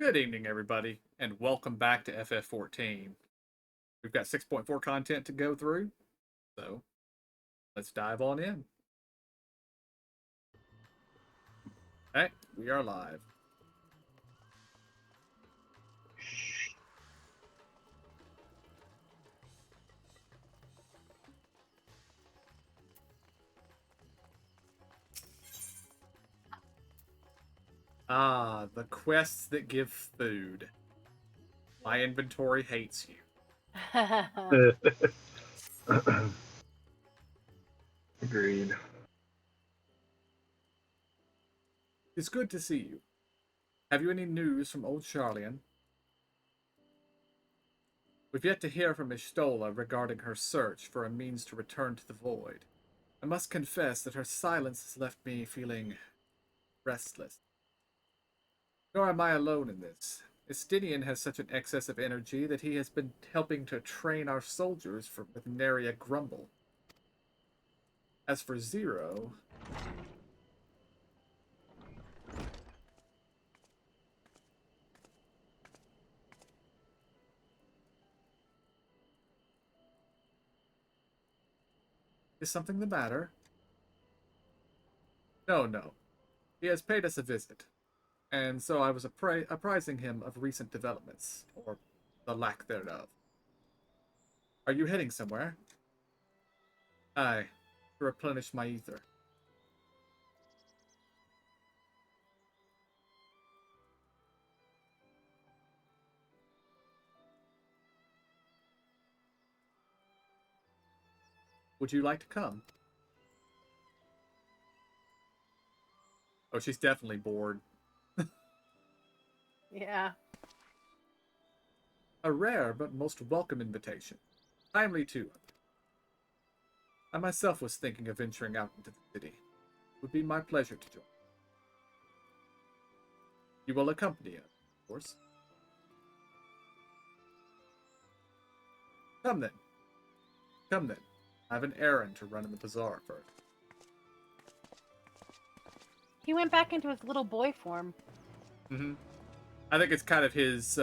Good evening, everybody, and welcome back to FF14. We've got 6.4 content to go through, so let's dive on in. Okay, we are live. Ah, the quests that give food. My inventory hates you. Agreed. It's good to see you. Have you any news from old Charlian? We've yet to hear from Ishtola regarding her search for a means to return to the void. I must confess that her silence has left me feeling restless. Nor am I alone in this. Estinian has such an excess of energy that he has been helping to train our soldiers with nary a grumble. As for Zero, is something the matter? No, no. He has paid us a visit, and so I was apprising him of recent developments, or the lack thereof. Are you heading somewhere? Aye, to replenish my ether. Would you like to come? Oh, she's definitely bored. Yeah. A rare but most welcome invitation. Timely, too. I myself was thinking of venturing out into the city. It would be my pleasure to join. You will accompany us, of course. Come then. Come then. I have an errand to run in the bazaar first. He went back into his little boy form. Mm-hmm. I think it's kind of his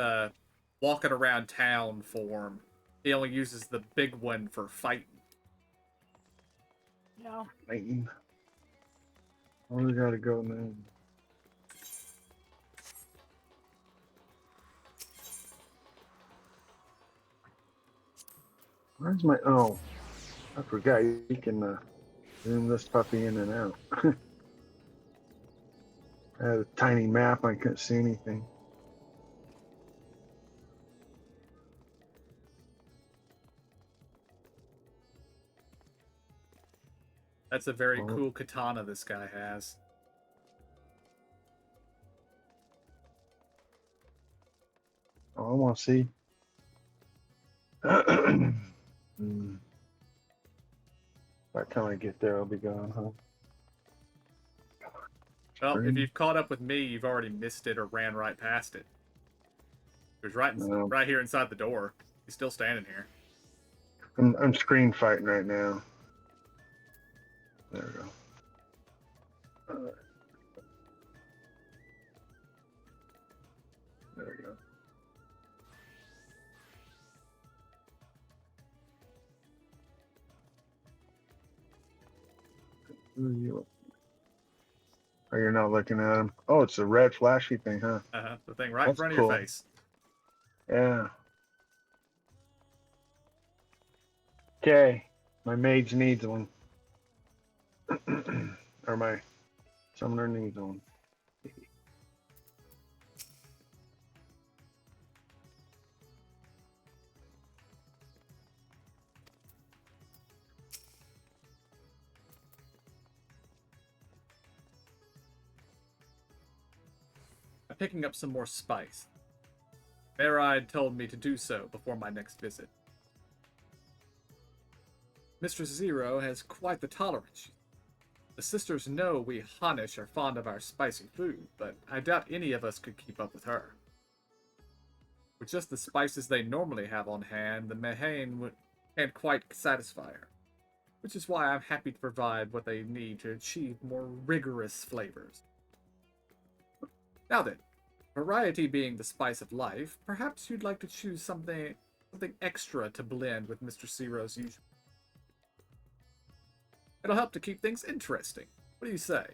walking around town form. He only uses the big one for fighting. No. Fighting. Oh, we gotta go now. Where's my? Oh, I forgot you can zoom this puppy in and out. I had a tiny map. I couldn't see anything. That's a very Oh, cool katana this guy has. I want to see. By the time I get there, I'll be gone, huh? Well, if Screen? you've caught up with me, you've already missed it or ran right past it. He was right here inside the door. He's still standing here. I'm screen fighting right now. There we go. There we go. Who are you? Oh, you're not looking at him. Oh, it's a red flashy thing, huh? The thing right in That's front of your cool. face. Yeah. Okay. My mage needs one. Or my summoner needs one. I'm picking up some more spice. Maride told me to do so before my next visit. Mistress Zero has quite the tolerance. The sisters know we Hanish are fond of our spicy food, but I doubt any of us could keep up with her. With just the spices they normally have on hand, the Mehane can't quite satisfy her, which is why I'm happy to provide what they need to achieve more rigorous flavors. Now then, Variety being the spice of life, perhaps you'd like to choose something extra to blend with Mr. Zero's usual. It'll help to keep things interesting. What do you say?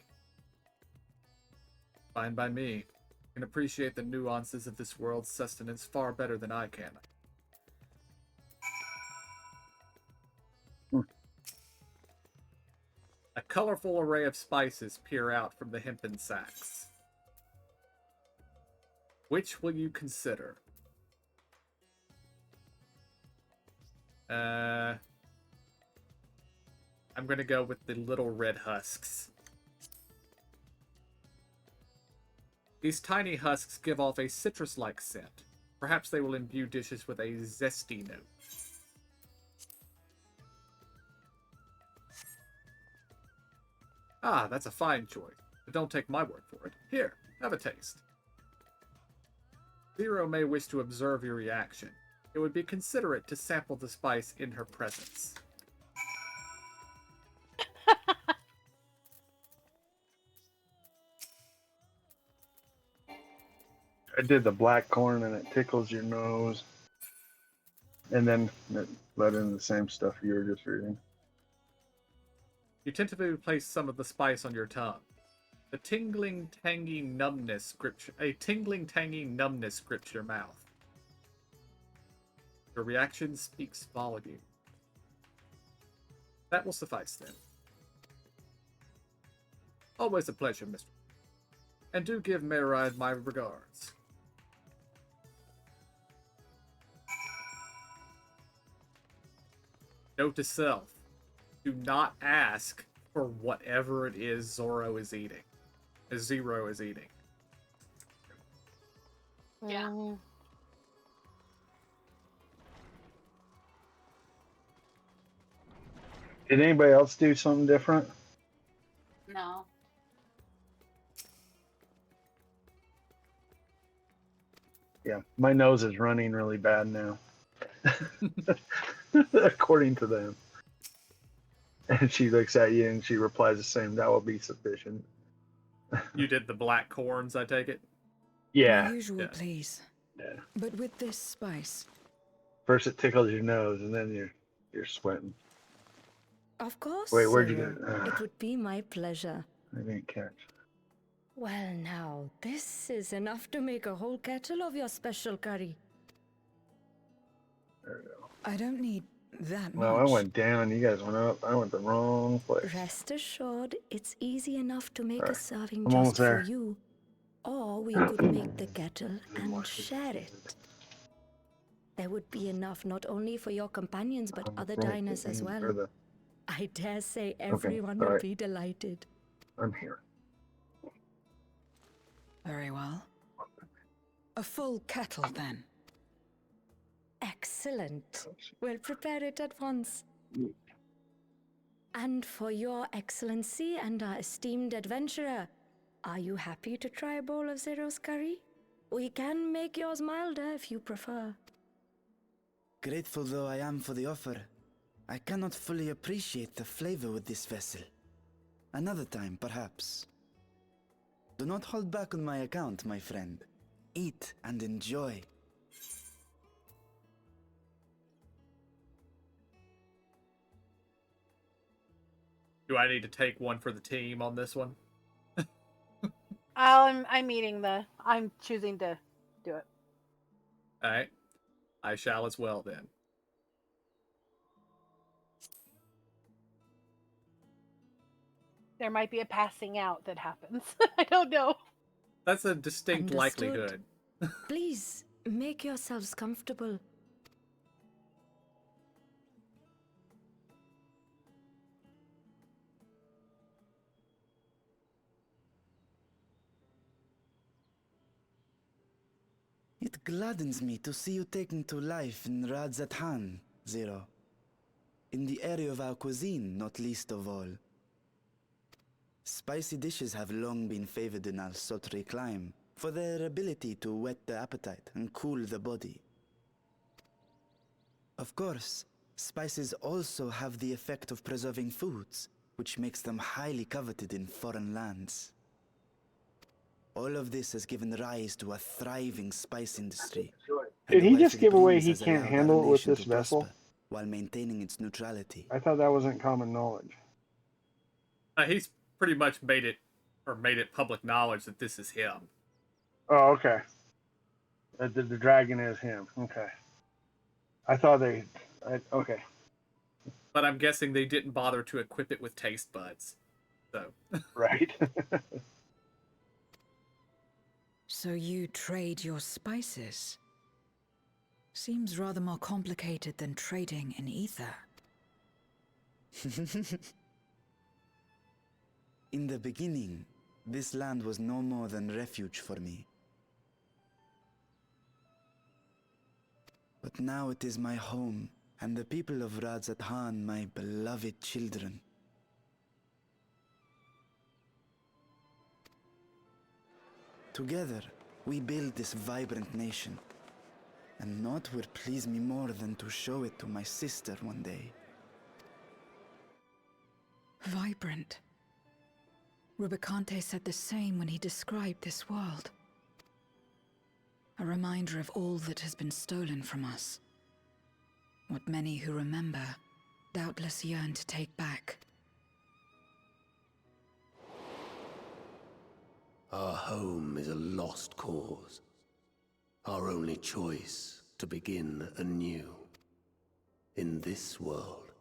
Fine by me. You can appreciate the nuances of this world's sustenance far better than I can. A colorful array of spices peer out from the hempen sacks. Which will you consider? I'm gonna go with the little red husks. These tiny husks give off a citrus-like scent. Perhaps they will imbue dishes with a zesty note. Ah, that's a fine choice. But don't take my word for it. Here, have a taste. Zero may wish to observe your reaction. It would be considerate to sample the spice in her presence. I did the black corn and it tickles your nose. And then it let in the same stuff you were just reading. You tentatively place some of the spice on your tongue. A tingling, tangy numbness grips your mouth. Your reaction speaks volume. That will suffice then. Always a pleasure, Mr. And do give Mayride my regards. Note to self. Do not ask for whatever it is Zero is eating. Yeah. Did anybody else do something different? No. Yeah, my nose is running really bad now. According to them. And she looks at you and she replies the same, that will be sufficient. You did the black corns, I take it? Yeah. My usual, Yeah. please. Yeah. But with this spice. First it tickles your nose and then you're sweating. Of course, Wait, where'd you Zero. get it? It would be my pleasure. I didn't catch. Well, now, this is enough to make a whole kettle of your special curry. There we go. I don't need that Well, much. I went down, you guys went up. I went the wrong place. Rest assured, it's easy enough to make a Alright, serving I'm almost just for there. you. Or we could make the kettle and share it. There would be enough not only for your companions but other diners as well. Or the- I dare say everyone would alright. be delighted. I'm here. Very well. A full kettle, then. Excellent. We'll prepare it at once. And for your excellency and our esteemed adventurer, are you happy to try a bowl of Zero's curry? We can make yours milder if you prefer. Grateful though I am for the offer, I cannot fully appreciate the flavor with this vessel. Another time, perhaps. Do not hold back on my account, my friend. Eat and enjoy. Do I need to take one for the team on this one? I'm choosing to do it. Alright. I shall as well then. There might be a passing out that happens. I don't know. That's a distinct Understood. likelihood. Please, make yourselves comfortable. It gladdens me to see you taking to life in Radzatan, Zero. In the area of our cuisine, not least of all. Spicy dishes have long been favored in our sultry clime for their ability to whet the appetite and cool the body. Of course, spices also have the effect of preserving foods, which makes them highly coveted in foreign lands. All of this has given rise to a thriving spice industry. Did and the he wealth just it give away brings he has can't allowed our handle it with nation this to vessel? prosper while maintaining its neutrality. I thought that wasn't common knowledge. He's pretty much made it public knowledge that this is him. Oh, okay. The dragon is him. Okay. I thought they. Okay. But I'm guessing they didn't bother to equip it with taste buds. So. Right. So you trade your spices? Seems rather more complicated than trading in ether. In the beginning, this land was no more than refuge for me. But now it is my home, and the people of Radzat-Han my beloved children. Together, we build this vibrant nation. And naught would please me more than to show it to my sister one day. Vibrant. Rubicante said the same when he described this world. A reminder of all that has been stolen from us. What many who remember doubtless yearn to take back. Our home is a lost cause. Our only choice to begin anew. In this world,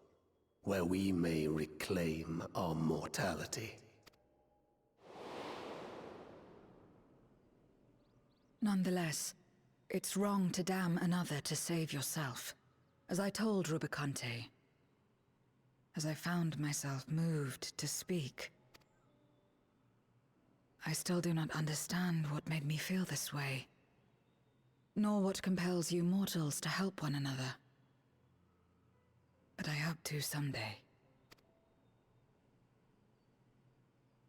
where we may reclaim our mortality. Nonetheless, it's wrong to damn another to save yourself. As I told Rubicante. As I found myself moved to speak. I still do not understand what made me feel this way. Nor what compels you mortals to help one another. But I hope to someday.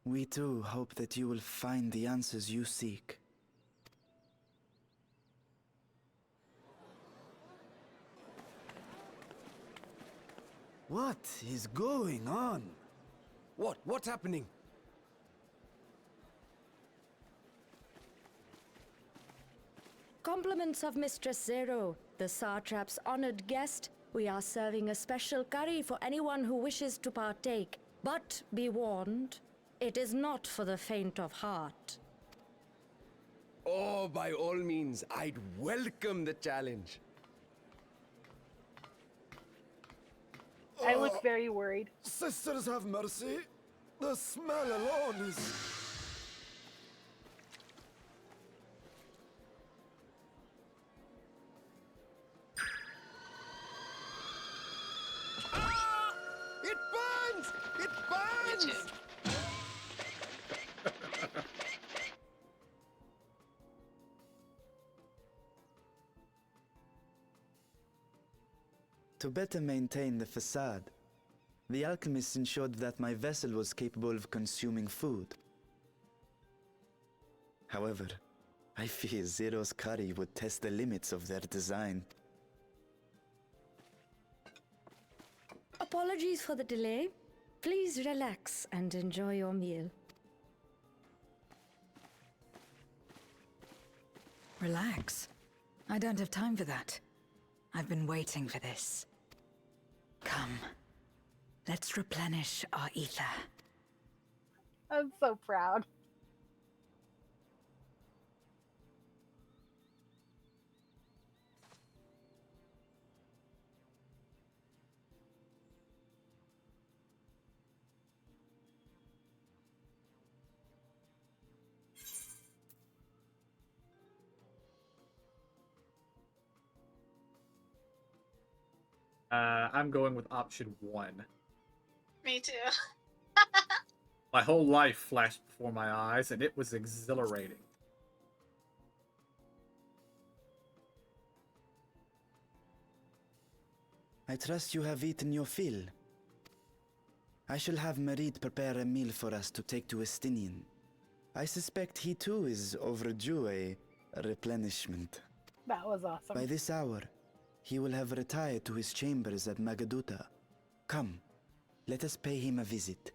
We too hope that you will find the answers you seek. What is going on? What's happening? Compliments of Mistress Zero, the Satrap's honored guest. We are serving a special curry for anyone who wishes to partake. But be warned, it is not for the faint of heart. Oh, by all means, I'd welcome the challenge. I look very worried. Sisters have mercy. The smell alone is... Ah! It burns! It burns! YouTube. To better maintain the facade, the alchemists ensured that my vessel was capable of consuming food. However, I fear Zero's curry would test the limits of their design. Apologies for the delay. Please relax and enjoy your meal. Relax. I don't have time for that. I've been waiting for this. Come. Let's replenish our ether. I'm so proud. I'm going with option 1. Me too. My whole life flashed before my eyes, and it was exhilarating. I trust you have eaten your fill. I shall have Merid prepare a meal for us to take to Estinian. I suspect he too is overdue a replenishment. That was awesome. By this hour, he will have retired to his chambers at Magaduta. Come, let us pay him a visit.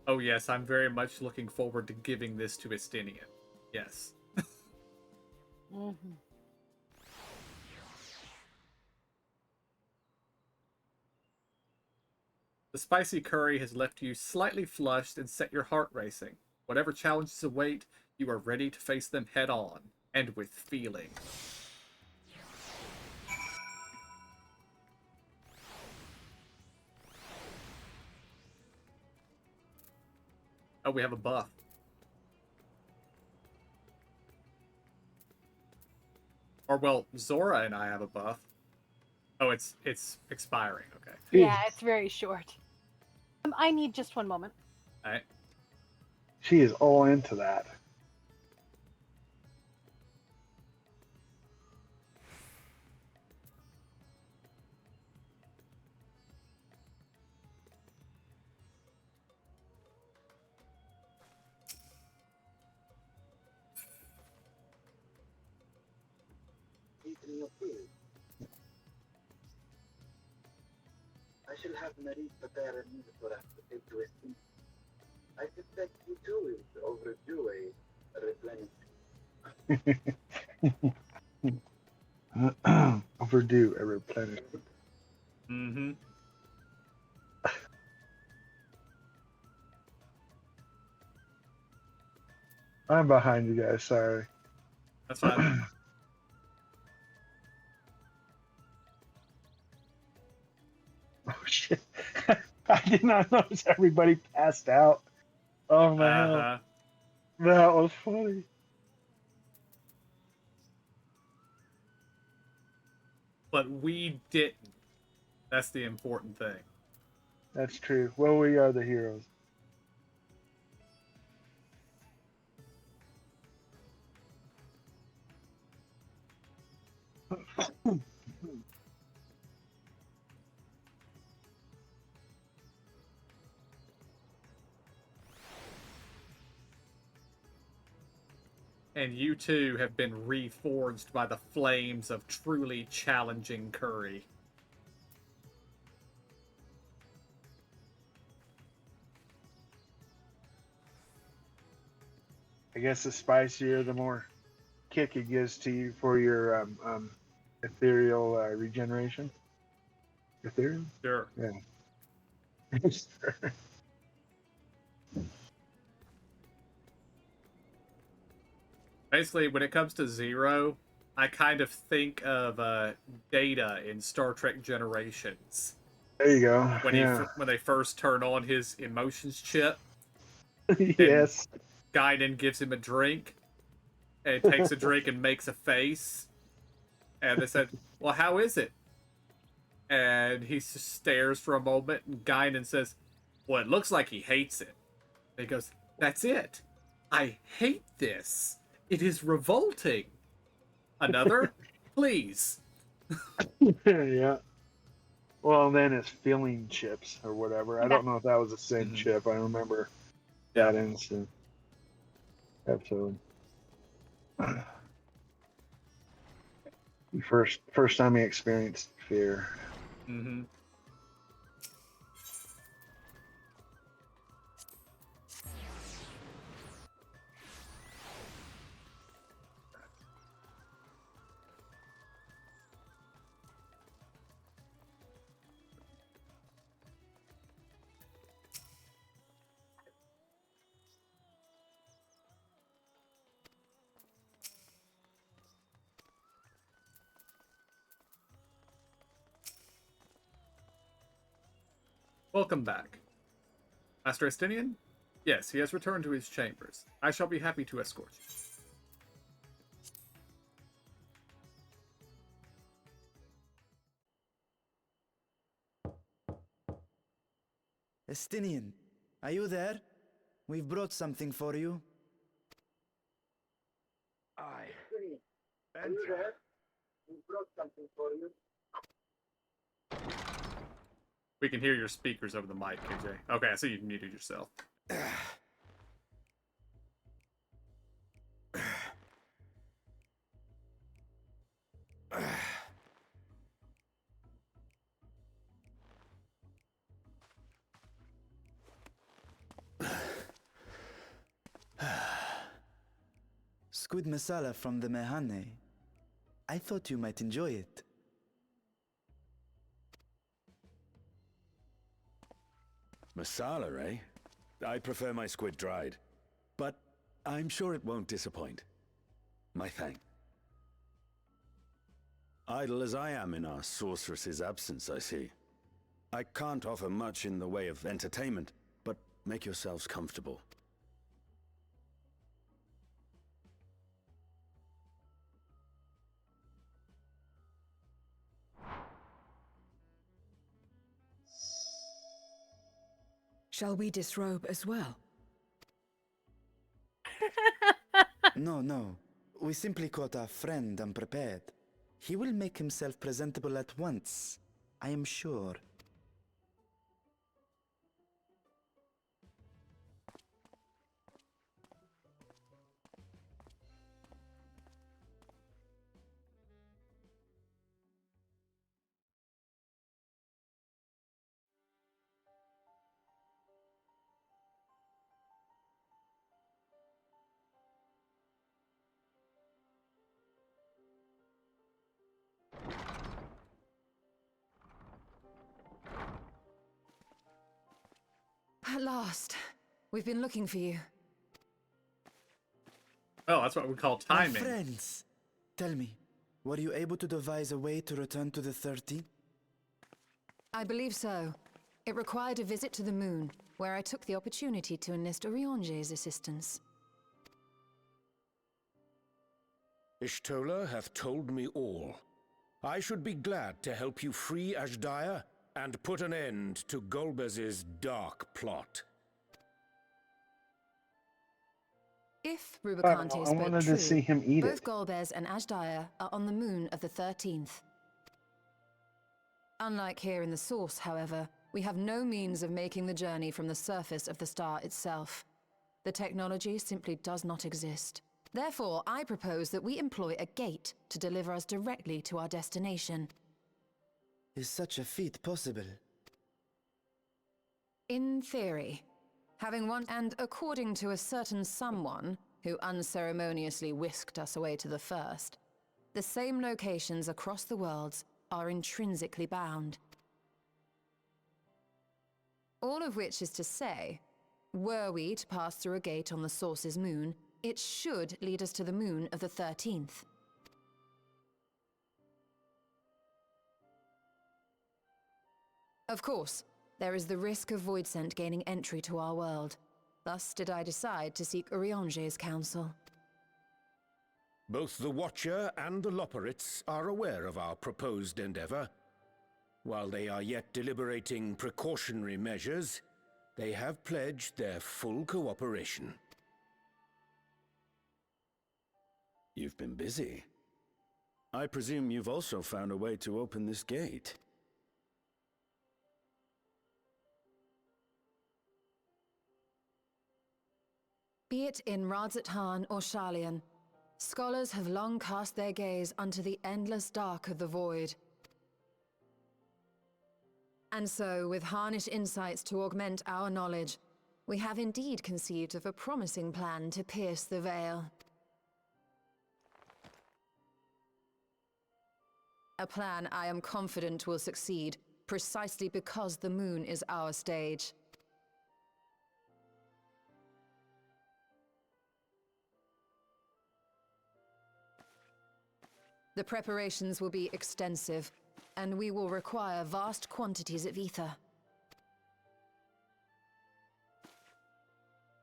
Oh yes, I'm very much looking forward to giving this to Estinian. Yes. Hmm. The spicy curry has left you slightly flushed and set your heart racing. Whatever challenges await, you are ready to face them head on, and with feeling. Oh, we have a buff. Or, well, Zora and I have a buff. Oh, it's expiring. Okay. Yeah, it's very short. I need just one moment. All right. She is all into that. I shall have Marie prepare a meal for us to take to a sleep. I suspect you too is overdue a replenishment. Overdue a replenishment. Mm-hmm. I'm behind you guys, sorry. That's fine. Oh shit. I did not notice everybody passed out. Oh my hell. Uh-huh. That was funny. But we didn't. That's the important thing. That's true. Well, we are the heroes. And you too have been reforged by the flames of truly challenging curry. I guess the spicier, the more kick it gives to you for your ethereal regeneration. Ethereal? Sure. Yeah. Basically, when it comes to Zero, I kind of think of Data in Star Trek Generations. There you go. When Yeah. when they first turn on his emotions chip, Yes. Guinan gives him a drink, and takes a drink and makes a face. And they said, "Well, how is it?" And he stares for a moment, and Guinan says, "Well, it looks like he hates it." And he goes, "That's it. I hate this. It is revolting. Another? Please." Yeah. Well, and then it's filling chips or whatever. I don't know if that was the same Mhm. chip. I remember that instant. Absolutely. First time he experienced fear. Mm-hmm. Welcome back. Master Estinian? Yes, he has returned to his chambers. I shall be happy to escort you. Estinian, are you there? We've brought something for you. Are you there? We brought something for you. We can hear your speakers over the mic, KJ. Okay, I see you muted yourself. squid masala from the Mehane. I thought you might enjoy it. Masala, eh? I prefer my squid dried. But I'm sure it won't disappoint. My thanks. Idle as I am in our sorceress's absence, I see. I can't offer much in the way of entertainment, but make yourselves comfortable. Shall we disrobe as well? No. We simply caught our friend unprepared. He will make himself presentable at once, I am sure. At last. We've been looking for you. Oh, that's what we call My timing. friends, tell me, were you able to devise a way to return to the 13th? I believe so. It required a visit to the moon, where I took the opportunity to enlist Orionge's assistance. Ishtola hath told me all. I should be glad to help you free Ashdaya and put an end to Golbez's dark plot. If Rubicante I spoke wanted true, to see him eat both it. Golbez and Ashdaya are on the moon of the 13th. Unlike here in the Source, however, we have no means of making the journey from the surface of the star itself. The technology simply does not exist. Therefore, I propose that we employ a gate to deliver us directly to our destination. Is such a feat possible? In theory. Having once, and according to a certain someone who unceremoniously whisked us away to the first, the same locations across the worlds are intrinsically bound. All of which is to say, were we to pass through a gate on the Source's moon, it should lead us to the moon of the 13th. Of course, there is the risk of Voidsent gaining entry to our world. Thus did I decide to seek Orionge's counsel. Both the Watcher and the Loporrits are aware of our proposed endeavor. While they are yet deliberating precautionary measures, they have pledged their full cooperation. You've been busy. I presume you've also found a way to open this gate. Be it in Radzat-Han or Sharlayan, scholars have long cast their gaze unto the endless dark of the void. And so, with harnish insights to augment our knowledge, we have indeed conceived of a promising plan to pierce the veil. A plan I am confident will succeed, precisely because the moon is our stage. The preparations will be extensive, and we will require vast quantities of ether.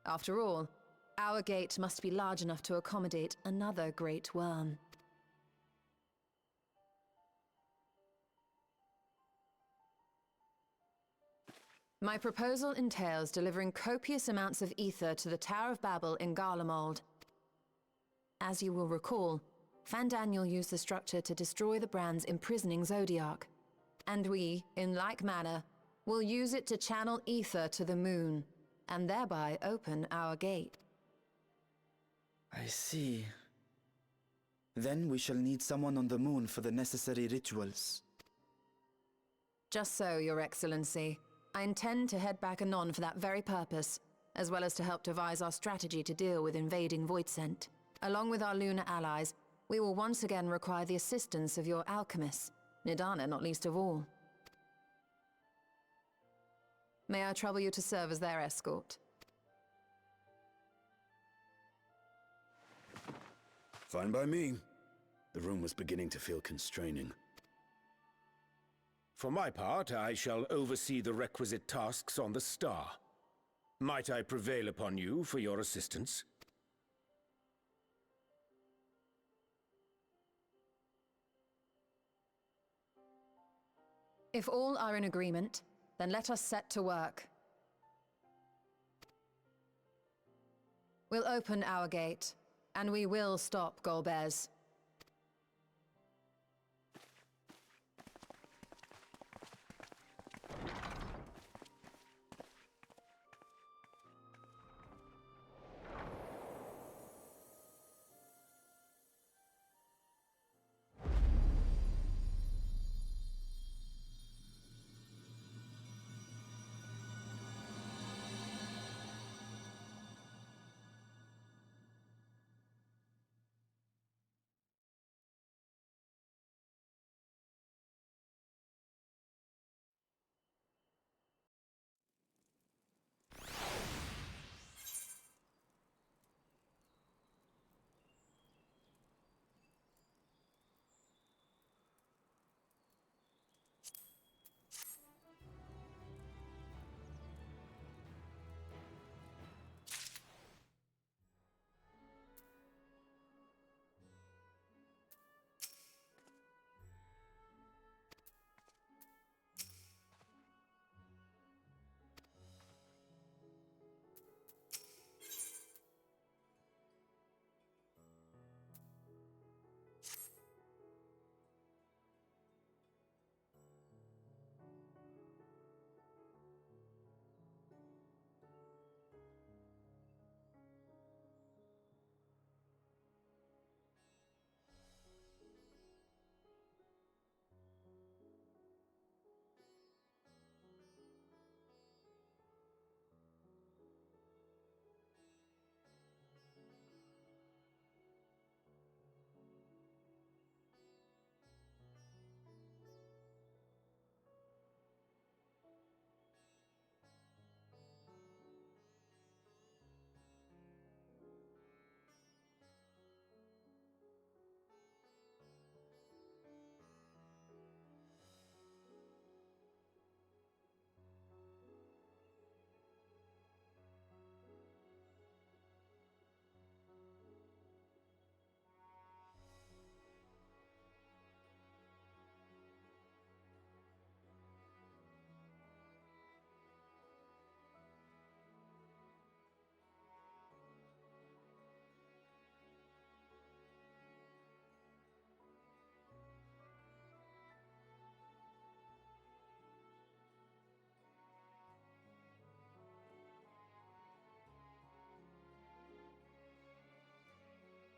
After all, our gate must be large enough to accommodate another great worm. My proposal entails delivering copious amounts of ether to the Tower of Babel in Garlemald. As you will recall, Fandaniel used the structure to destroy the brand's imprisoning Zodiac. And we, in like manner, will use it to channel ether to the moon, and thereby open our gate. I see. Then we shall need someone on the moon for the necessary rituals. Just so, Your Excellency. I intend to head back anon for that very purpose, as well as to help devise our strategy to deal with invading Voidsent. Along with our lunar allies, we will once again require the assistance of your alchemists, Nidana not least of all. May I trouble you to serve as their escort? Fine by me. The room was beginning to feel constraining. For my part, I shall oversee the requisite tasks on the Star. Might I prevail upon you for your assistance? If all are in agreement, then let us set to work. We'll open our gate, and we will stop Golbez.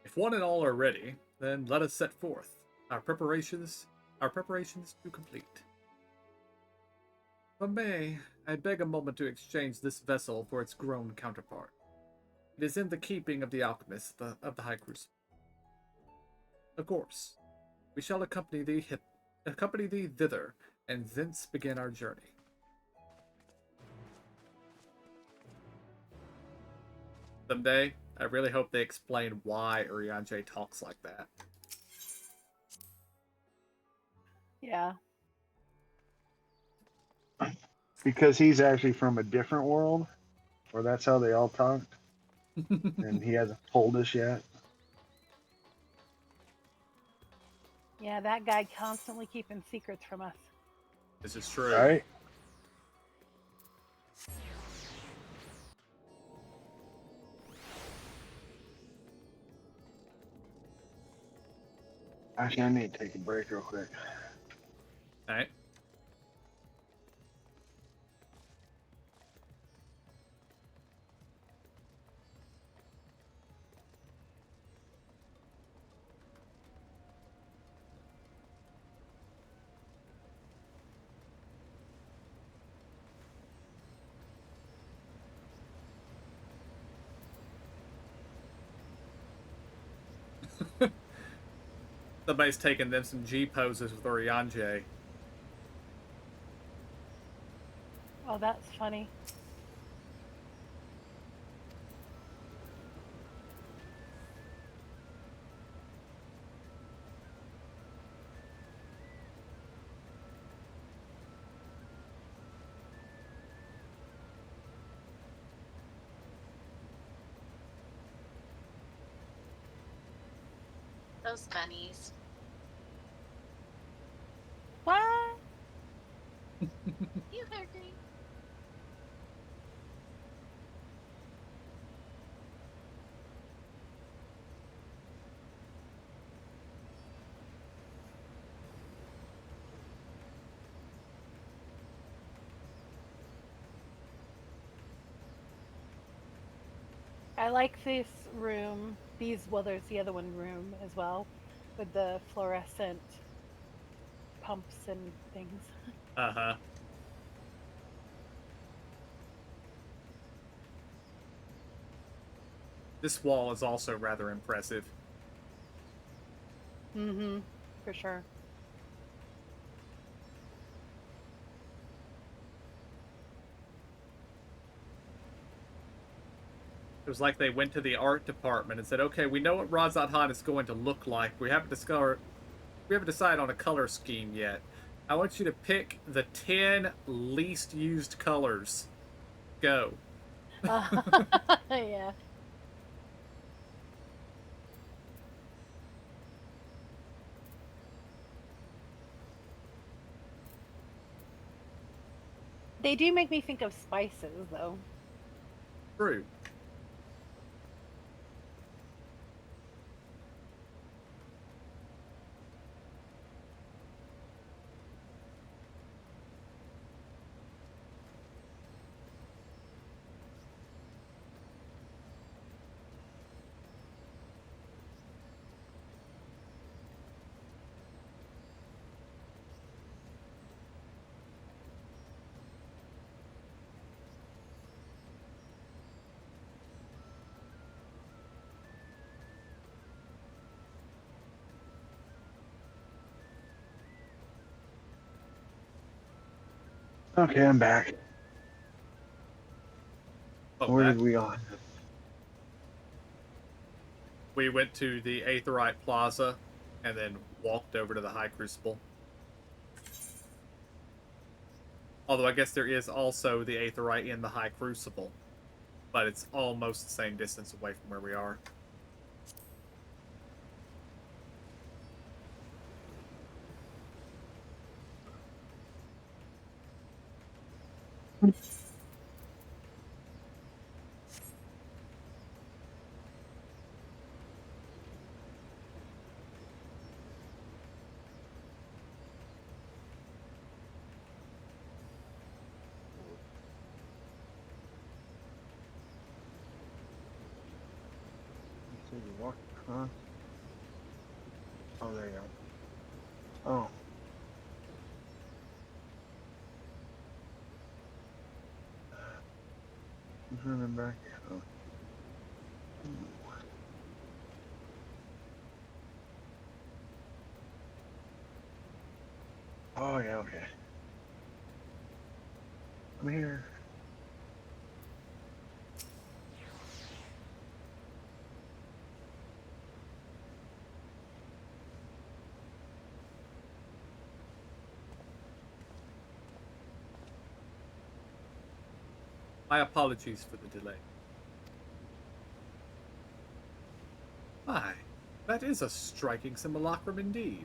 If one and all are ready, then let us set forth. Our preparations to complete. But may I beg a moment to exchange this vessel for its grown counterpart? It is in the keeping of the alchemists of the High Crucible. Of course, we shall accompany thee thither, and thence begin our journey. Someday, I really hope they explain why Urianger talks like that. Yeah. Because he's actually from a different world, or that's how they all talked, and he hasn't told us yet. Yeah, that guy constantly keeping secrets from us. This is true. All right. Actually, I need to take a break real quick. All right. Somebody's taking them some G poses with Orianje. Oh, that's funny. Those bunnies. What? You heard me. I like this room. Well, there's the other one room as well, with the fluorescent pumps and things. Uh-huh. This wall is also rather impressive. Mm-hmm. For sure. It was like they went to the art department and said, okay, we know what Razat Han is going to look like. We haven't decided on a color scheme yet. I want you to pick the 10 least used colors. Go. Yeah. They do make me think of spices, though. True. Okay, I'm back. Oh, Where back. did we on? We went to the Aetherite Plaza and then walked over to the High Crucible. Although I guess there is also the Aetherite in the High Crucible. But it's almost the same distance away from where we are. So you walk across. Oh, there you are. Oh. I'm running back. Oh. Oh, yeah, okay. I'm here. My apologies for the delay. My, that is a striking simulacrum indeed.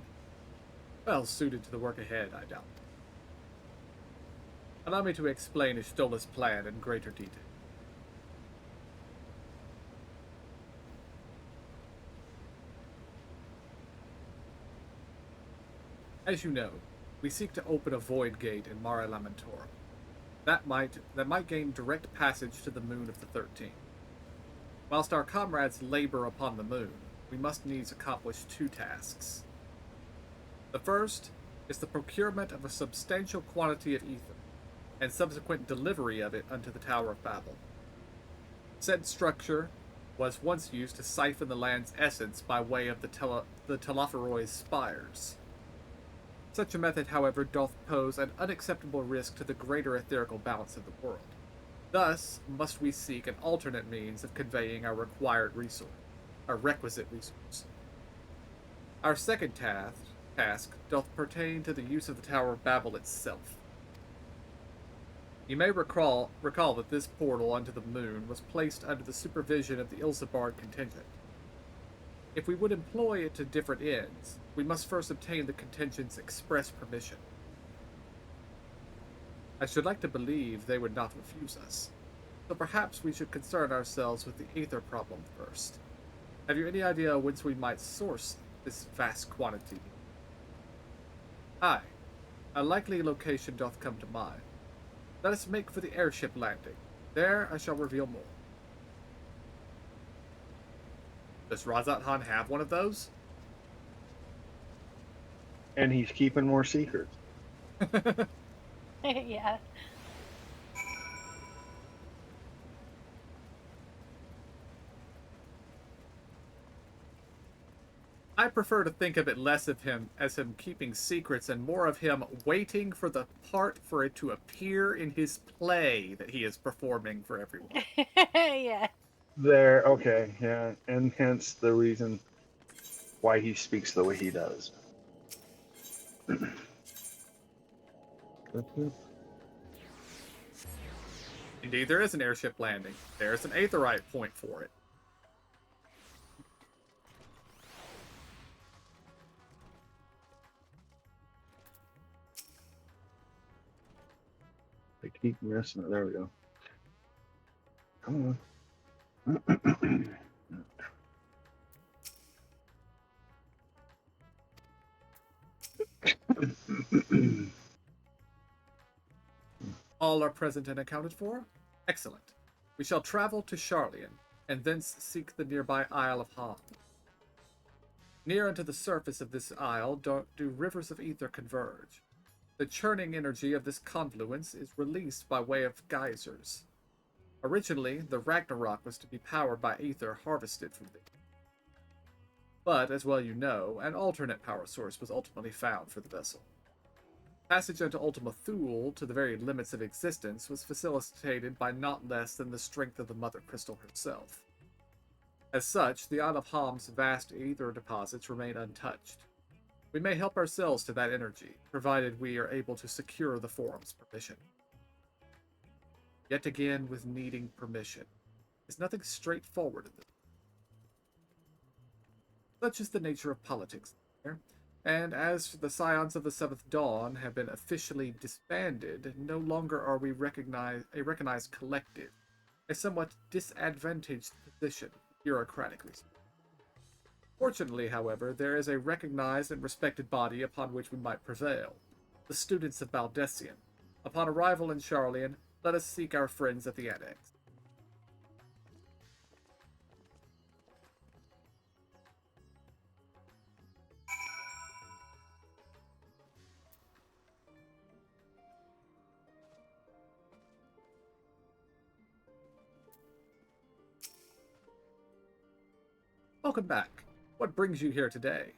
Well suited to the work ahead, I doubt. Allow me to explain Ishtola's plan in greater detail. As you know, we seek to open a void gate in Mare Lamentorum. That might gain direct passage to the moon of the 13th. Whilst our comrades labor upon the moon, we must needs accomplish two tasks. The first is the procurement of a substantial quantity of ether, and subsequent delivery of it unto the Tower of Babel. Said structure was once used to siphon the land's essence by way of the the Telophoroid's spires. Such a method, however, doth pose an unacceptable risk to the greater etherical balance of the world. Thus, must we seek an alternate means of conveying our requisite resource. Our second task doth pertain to the use of the Tower of Babel itself. You may recall that this portal unto the moon was placed under the supervision of the Ilsabard contingent. If we would employ it to different ends, we must first obtain the contingent's express permission. I should like to believe they would not refuse us, so perhaps we should concern ourselves with the aether problem first. Have you any idea whence we might source this vast quantity? Aye, a likely location doth come to mind. Let us make for the airship landing. There I shall reveal more. Does Razat Han have one of those? And he's keeping more secrets. Yeah. I prefer to think of it less of him as him keeping secrets and more of him waiting for the part for it to appear in his play that he is performing for everyone. Yeah. There, okay, yeah, and hence the reason why he speaks the way he does. Indeed, there is an airship landing. There's an aetherite point for it. They keep missing it. There we go. Come on. All are present and accounted for? Excellent. We shall travel to Charlian, and thence seek the nearby Isle of Ham. Near unto the surface of this isle do rivers of ether converge. The churning energy of this confluence is released by way of geysers. Originally, the Ragnarok was to be powered by ether harvested from these. But, as well you know, an alternate power source was ultimately found for the vessel. Passage unto Ultima Thule to the very limits of existence was facilitated by not less than the strength of the Mother Crystal herself. As such, the Isle of Ham's vast ether deposits remain untouched. We may help ourselves to that energy, provided we are able to secure the Forum's permission. Yet again, with needing permission, is nothing straightforward in this. Such is the nature of politics here, and as the Scions of the Seventh Dawn have been officially disbanded, no longer are we a recognized collective, a somewhat disadvantaged position, bureaucratically speaking. Fortunately, however, there is a recognized and respected body upon which we might prevail, the students of Baldessian. Upon arrival in Charlian, let us seek our friends at the Annex. Welcome back. What brings you here today,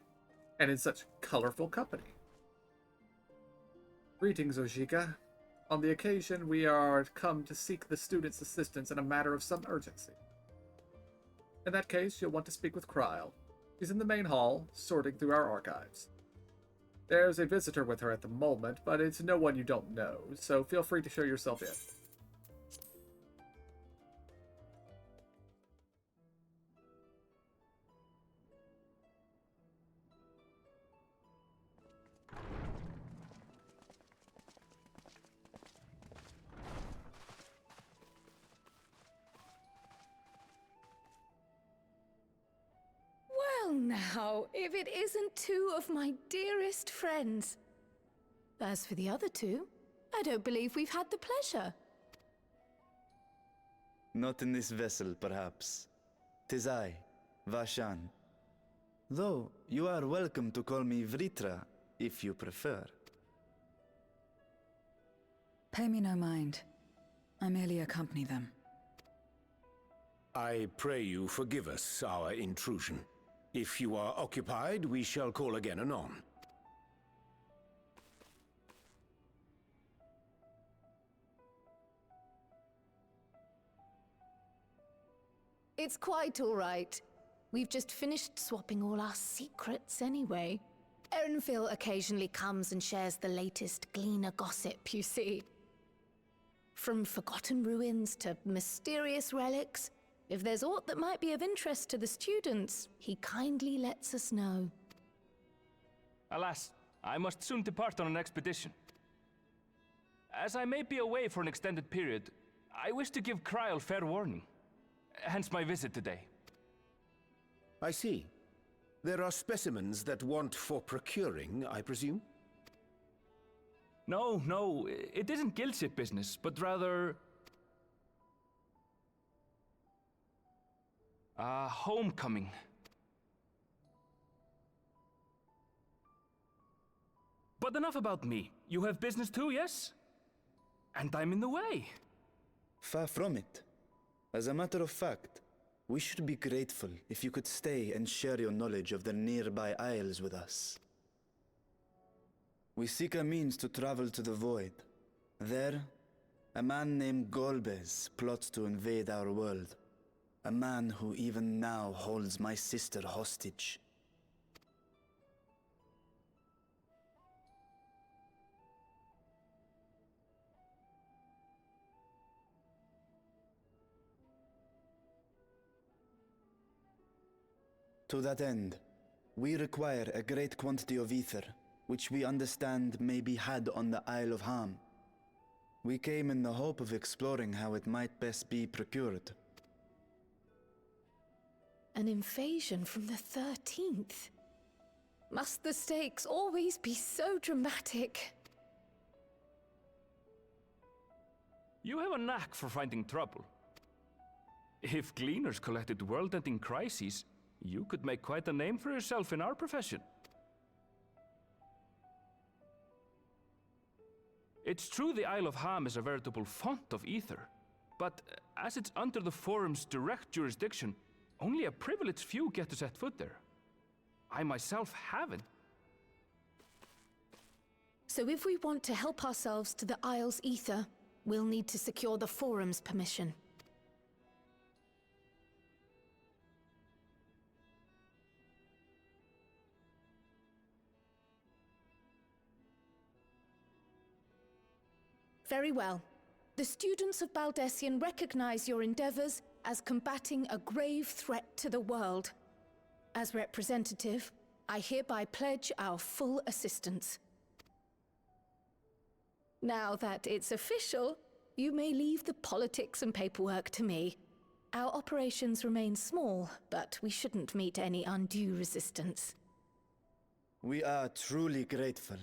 and in such colorful company? Greetings, Ojika. On the occasion, we are come to seek the student's assistance in a matter of some urgency. In that case, you'll want to speak with Kryl. She's in the main hall, sorting through our archives. There's a visitor with her at the moment, but it's no one you don't know, so feel free to show yourself in. Well, now, if it isn't two of my dearest friends. As for the other two, I don't believe we've had the pleasure. Not in this vessel, perhaps. 'Tis I, Vashan. Though you are welcome to call me Vritra, if you prefer. Pay me no mind. I merely accompany them. I pray you forgive us our intrusion. If you are occupied, we shall call again anon. It's quite all right. We've just finished swapping all our secrets anyway. Erenville occasionally comes and shares the latest Gleaner gossip, you see. From forgotten ruins to mysterious relics, if there's aught that might be of interest to the students, he kindly lets us know. Alas, I must soon depart on an expedition. As I may be away for an extended period, I wish to give Kryl fair warning. Hence my visit today. I see. There are specimens that want for procuring, I presume? No, it isn't guildship business, but rather... homecoming. But enough about me. You have business too, yes? And I'm in the way. Far from it. As a matter of fact, we should be grateful if you could stay and share your knowledge of the nearby isles with us. We seek a means to travel to the Void. There, a man named Golbez plots to invade our world. A man who even now holds my sister hostage. To that end, we require a great quantity of ether, which we understand may be had on the Isle of Ham. We came in the hope of exploring how it might best be procured. An invasion from the 13th? Must the stakes always be so dramatic? You have a knack for finding trouble. If Gleaners collected world-ending crises, you could make quite a name for yourself in our profession. It's true the Isle of Ham is a veritable font of ether, but as it's under the Forum's direct jurisdiction, only a privileged few get to set foot there. I myself haven't. So if we want to help ourselves to the Isle's ether, we'll need to secure the Forum's permission. Very well. The students of Baldessian recognize your endeavors as combating a grave threat to the world. As representative, I hereby pledge our full assistance. Now that it's official, you may leave the politics and paperwork to me. Our operations remain small, but we shouldn't meet any undue resistance. We are truly grateful.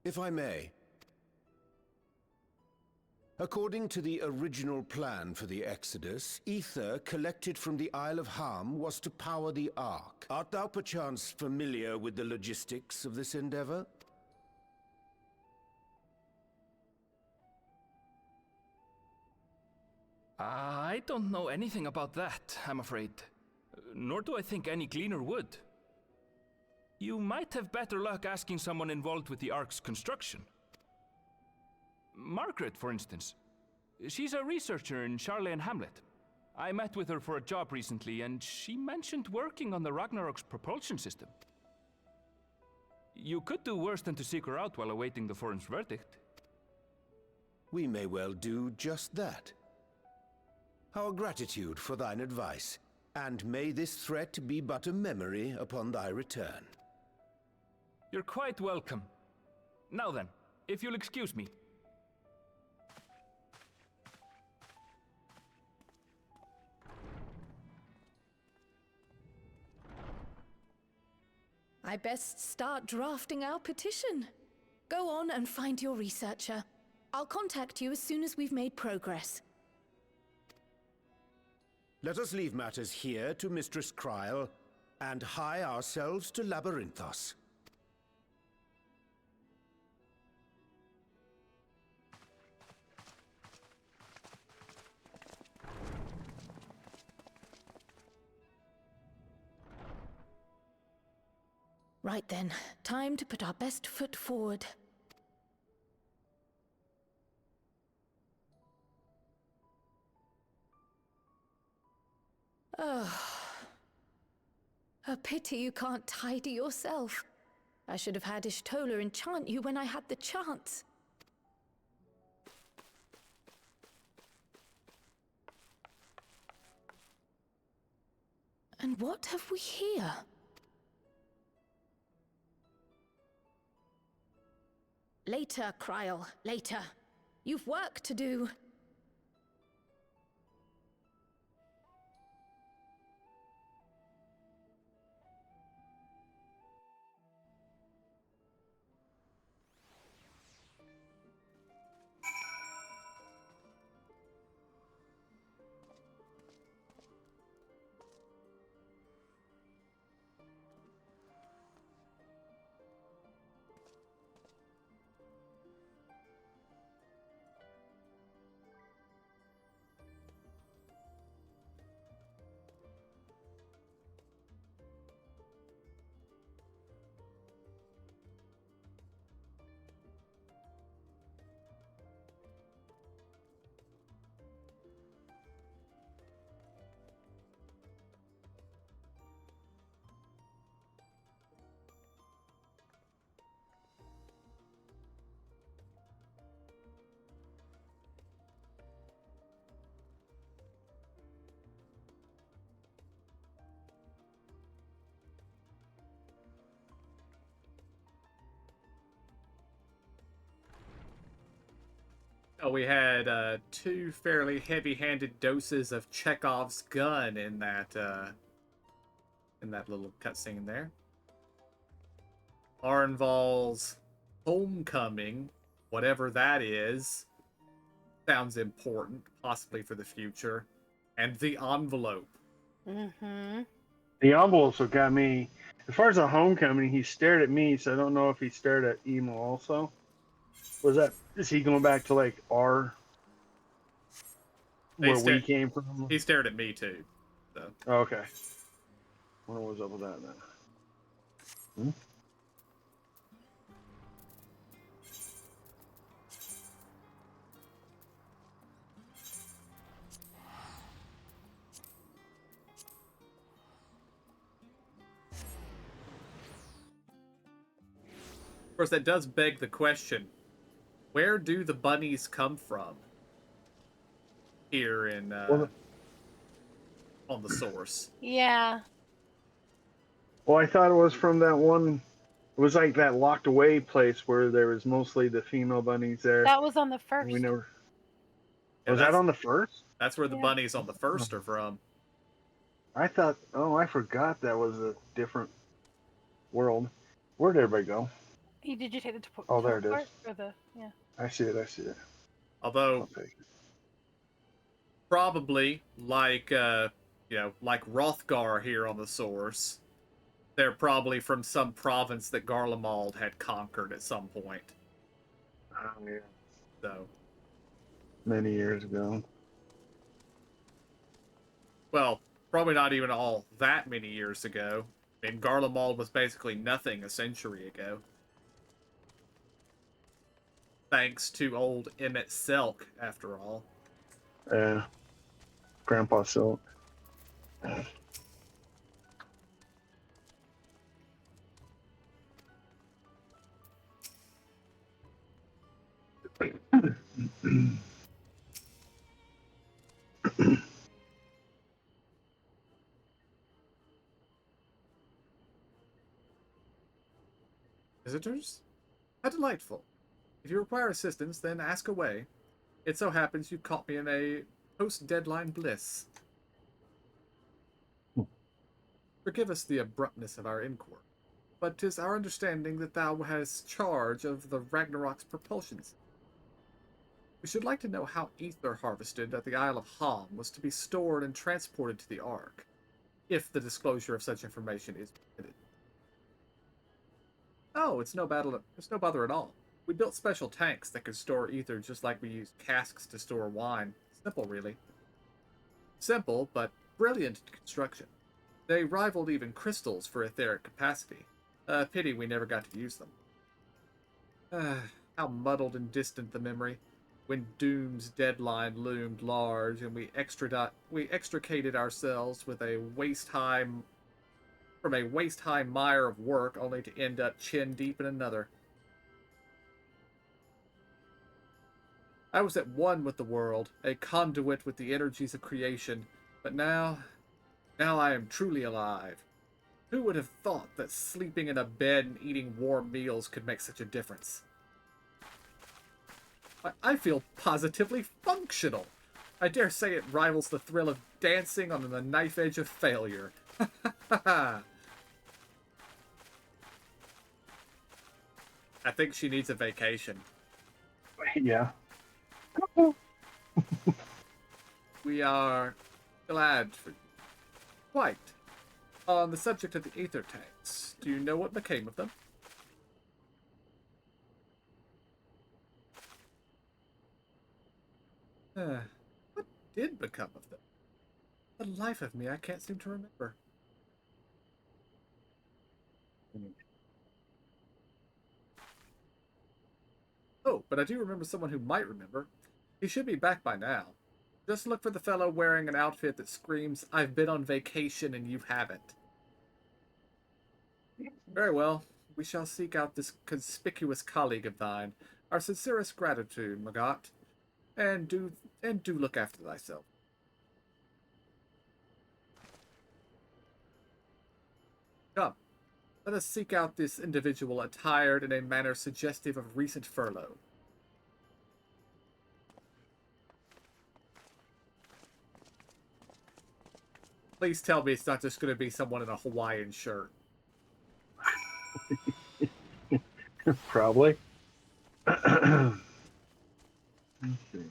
If I may. According to the original plan for the Exodus, ether collected from the Isle of Ham was to power the Ark. Art thou perchance familiar with the logistics of this endeavor? I don't know anything about that, I'm afraid. Nor do I think any Gleaner would. You might have better luck asking someone involved with the Ark's construction. Margaret, for instance. She's a researcher in Charley and Hamlet. I met with her for a job recently, and she mentioned working on the Ragnarok's propulsion system. You could do worse than to seek her out while awaiting the Forum's verdict. We may well do just that. Our gratitude for thine advice, and may this threat be but a memory upon thy return. You're quite welcome. Now then, if you'll excuse me. I best start drafting our petition. Go on and find your researcher. I'll contact you as soon as we've made progress. Let us leave matters here to Mistress Kryl, and hie ourselves to Labyrinthos. Right then, time to put our best foot forward. Oh. A pity you can't tidy yourself. I should have had Ishtola enchant you when I had the chance. And what have we here? Later, Kryl, later. You've work to do. Oh, we had two fairly heavy-handed doses of Chekhov's gun in that little cutscene there. Arnval's homecoming, whatever that is, sounds important, possibly for the future. And the envelope. Mm-hmm. The envelopes what got me. As far as the homecoming, he stared at me, so I don't know if he stared at Emo also. Is he going back to like where we came from? He stared at me too. So. Oh, okay. What was up with that then? Hmm? Of course, that does beg the question, where do the bunnies come from here in on the source? Yeah. Well, I thought it was from that one. It was like that locked away place where there was mostly the female bunnies there. That was on the first. We never. Yeah, was that on the first? That's where the bunnies on the first are from. I thought. Oh, I forgot that was a different world. Where'd everybody go? Did you take the Oh, there it is. or the, yeah. I see it. I see it. Although, probably like like Hrothgar here on the source, they're probably from some province that Garlemald had conquered at some point. Oh yeah. So. Many years ago. Well, probably not even all that many years ago. I mean, Garlemald was basically nothing a century ago. Thanks to old Emmett Selk, after all. Yeah. Grandpa Silk. Visitors? How delightful. If you require assistance, then ask away. It so happens you caught me in a post-deadline bliss. Forgive us the abruptness of our inquiry, but 'tis our understanding that thou hast charge of the Ragnarok's propulsion system. We should like to know how ether harvested at the Isle of Ham was to be stored and transported to the Ark, if the disclosure of such information is permitted. Oh, it's no bother at all. We built special tanks that could store ether just like we use casks to store wine. Simple, really. Simple, but brilliant in construction. They rivaled even crystals for etheric capacity. Pity we never got to use them. How muddled and distant the memory. When Doom's deadline loomed large and we extricated ourselves with from a waist-high mire of work only to end up chin-deep in another. I was at one with the world, a conduit with the energies of creation, but now I am truly alive. Who would have thought that sleeping in a bed and eating warm meals could make such a difference? I feel positively functional. I dare say it rivals the thrill of dancing on the knife edge of failure. I think she needs a vacation. Yeah. We are glad for you. Quite. On the subject of the ether tanks, do you know what became of them? What did become of them? For the life of me, I can't seem to remember. Oh, but I do remember someone who might remember. He should be back by now. Just look for the fellow wearing an outfit that screams, "I've been on vacation and you haven't." Very well. We shall seek out this conspicuous colleague of thine. Our sincerest gratitude, Magot. And do look after thyself. Come, let us seek out this individual attired in a manner suggestive of recent furlough. Please tell me it's not just going to be someone in a Hawaiian shirt. Probably. Let's see.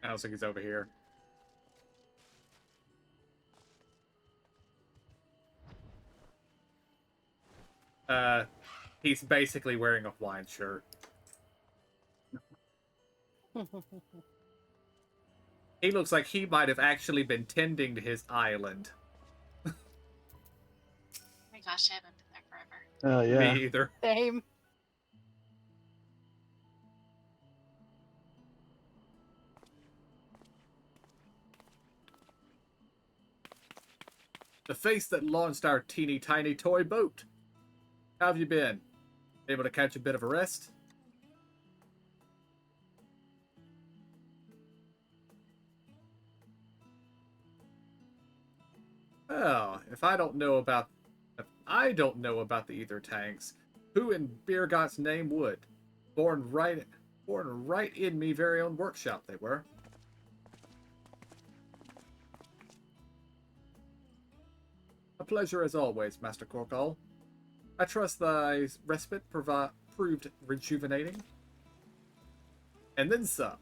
I don't think he's over here. He's basically wearing a Hawaiian shirt. He looks like he might have actually been tending to his island. Oh my gosh, I haven't been there forever. Oh, yeah. Me either. Same. The face that launched our teeny tiny toy boat. How have you been? Able to catch a bit of a rest? Well, if I don't know about the ether tanks, who in Beergot's name would? Born right in me very own workshop they were. A pleasure as always, Master Corkall. I trust thy respite proved rejuvenating. And then some,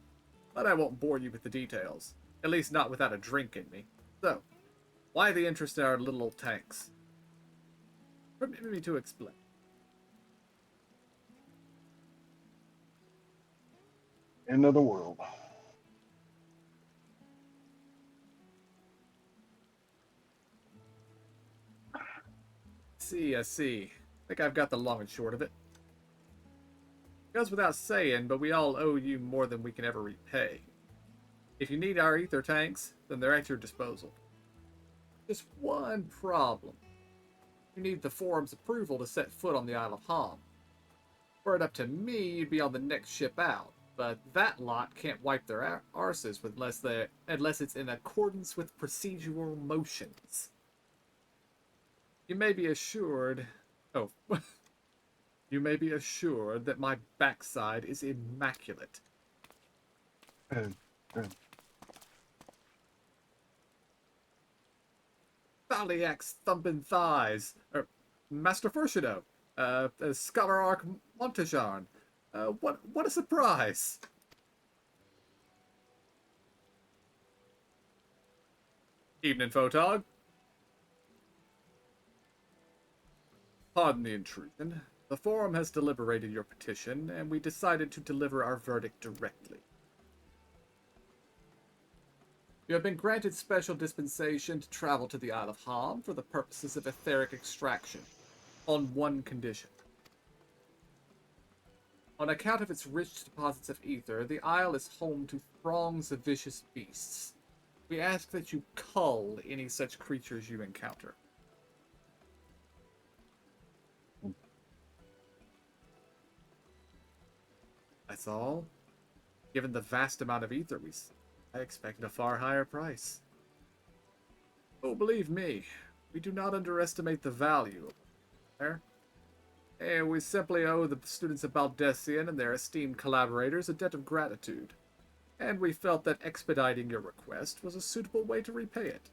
but I won't bore you with the details, at least not without a drink in me. So, why the interest in our little old tanks? Permit me to explain. End of the world. I see. I think I've got the long and short of it. Goes without saying, but we all owe you more than we can ever repay. If you need our ether tanks, then they're at your disposal. Just one problem. You need the Forum's approval to set foot on the Isle of Ham. Were it up to me, you'd be on the next ship out, but that lot can't wipe their arses unless it's in accordance with procedural motions. You may be assured... Oh. You may be assured that my backside is immaculate. And, Baliak's thumping thighs. Master Furshido. Scholar Arc Montajarn. What a surprise! Evening, Photog. Pardon the intrusion. The Forum has deliberated your petition, and we decided to deliver our verdict directly. You have been granted special dispensation to travel to the Isle of Ham for the purposes of etheric extraction, on one condition. On account of its rich deposits of ether, the Isle is home to throngs of vicious beasts. We ask that you cull any such creatures you encounter. That's all. Given the vast amount of ether we see, I expected a far higher price. Oh, believe me, we do not underestimate the value of it. And we simply owe the students of Baldessian and their esteemed collaborators a debt of gratitude. And we felt that expediting your request was a suitable way to repay it.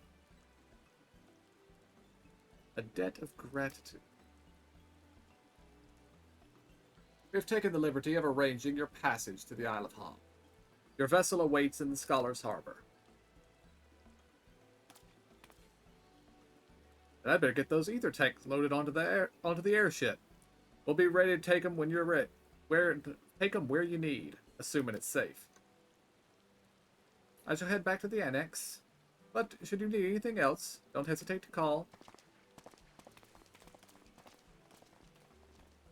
A debt of gratitude. We have taken the liberty of arranging your passage to the Isle of Ham. Your vessel awaits in the Scholar's Harbor. And I better get those ether tanks loaded onto the airship. We'll be ready to take them when you're ready. Take them where you need, assuming it's safe. I shall head back to the annex, but should you need anything else, don't hesitate to call.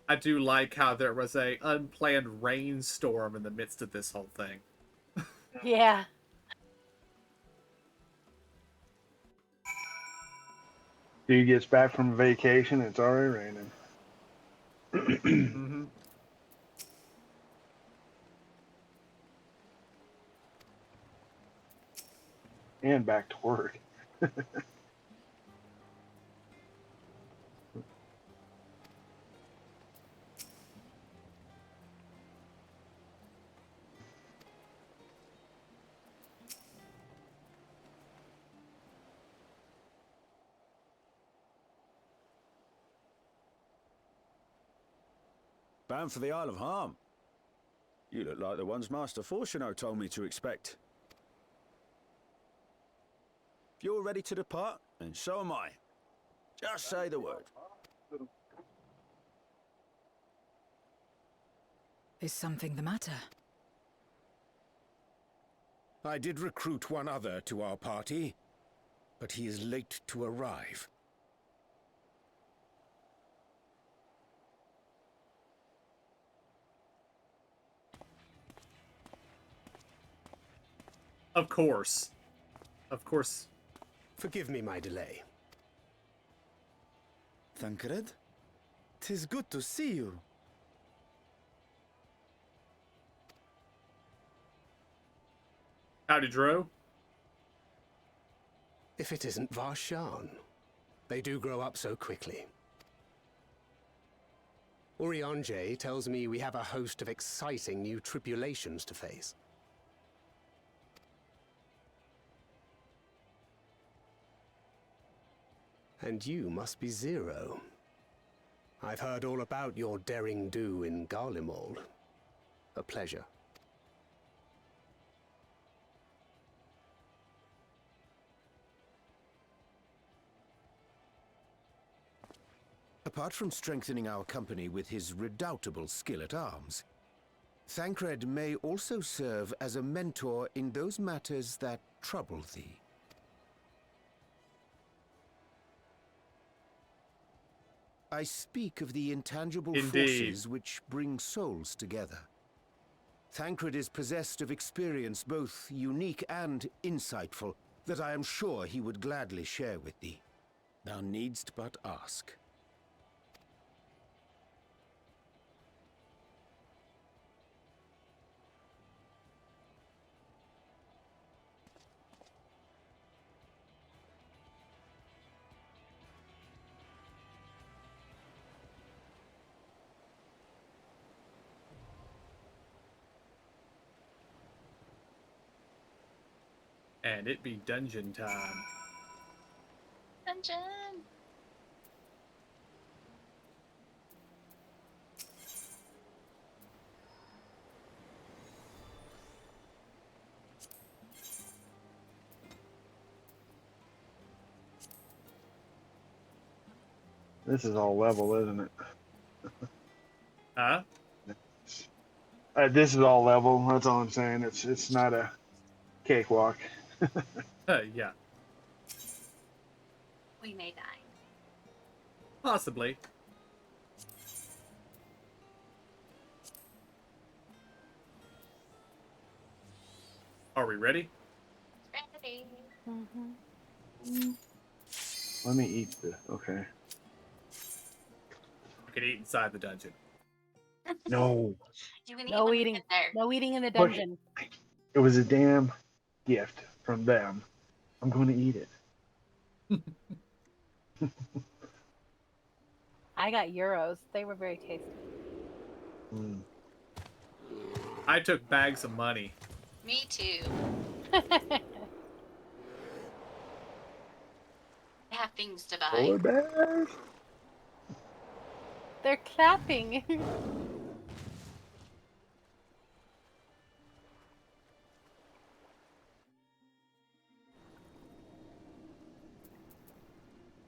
I do like how there was a unplanned rainstorm in the midst of this whole thing. Yeah. Dude gets back from vacation, it's already raining. Mm-hmm. And back to work. Bound for the Isle of Ham. You look like the ones Master Fortuno told me to expect. If you're ready to depart, then so am I. Just say the word. Is something the matter? I did recruit one other to our party, but he is late to arrive. Of course. Of course. Forgive me my delay. Thancred, 'tis good to see you. Howdy, Drew. If it isn't Varshan. They do grow up so quickly. Urianger tells me we have a host of exciting new tribulations to face. And you must be Zero. I've heard all about your daring do in Garlemald. A pleasure. Apart from strengthening our company with his redoubtable skill at arms, Thancred may also serve as a mentor in those matters that trouble thee. I speak of the intangible forces which bring souls together. Thancred is possessed of experience both unique and insightful that I am sure he would gladly share with thee. Thou needst but ask. And it be dungeon time. Dungeon. This is all level, isn't it? Huh? This is all level. That's all I'm saying. It's not a cakewalk. Yeah. We may die. Possibly. Are we ready? Ready. Let me eat this. Okay. You can eat inside the dungeon. No. You can eat No when we eating. get there. No eating in the But dungeon. it was a damn gift from them. I'm going to eat it. I got euros. They were very tasty. Mm. I took bags of money. Me too. I have things to buy. Polar bears? They're clapping.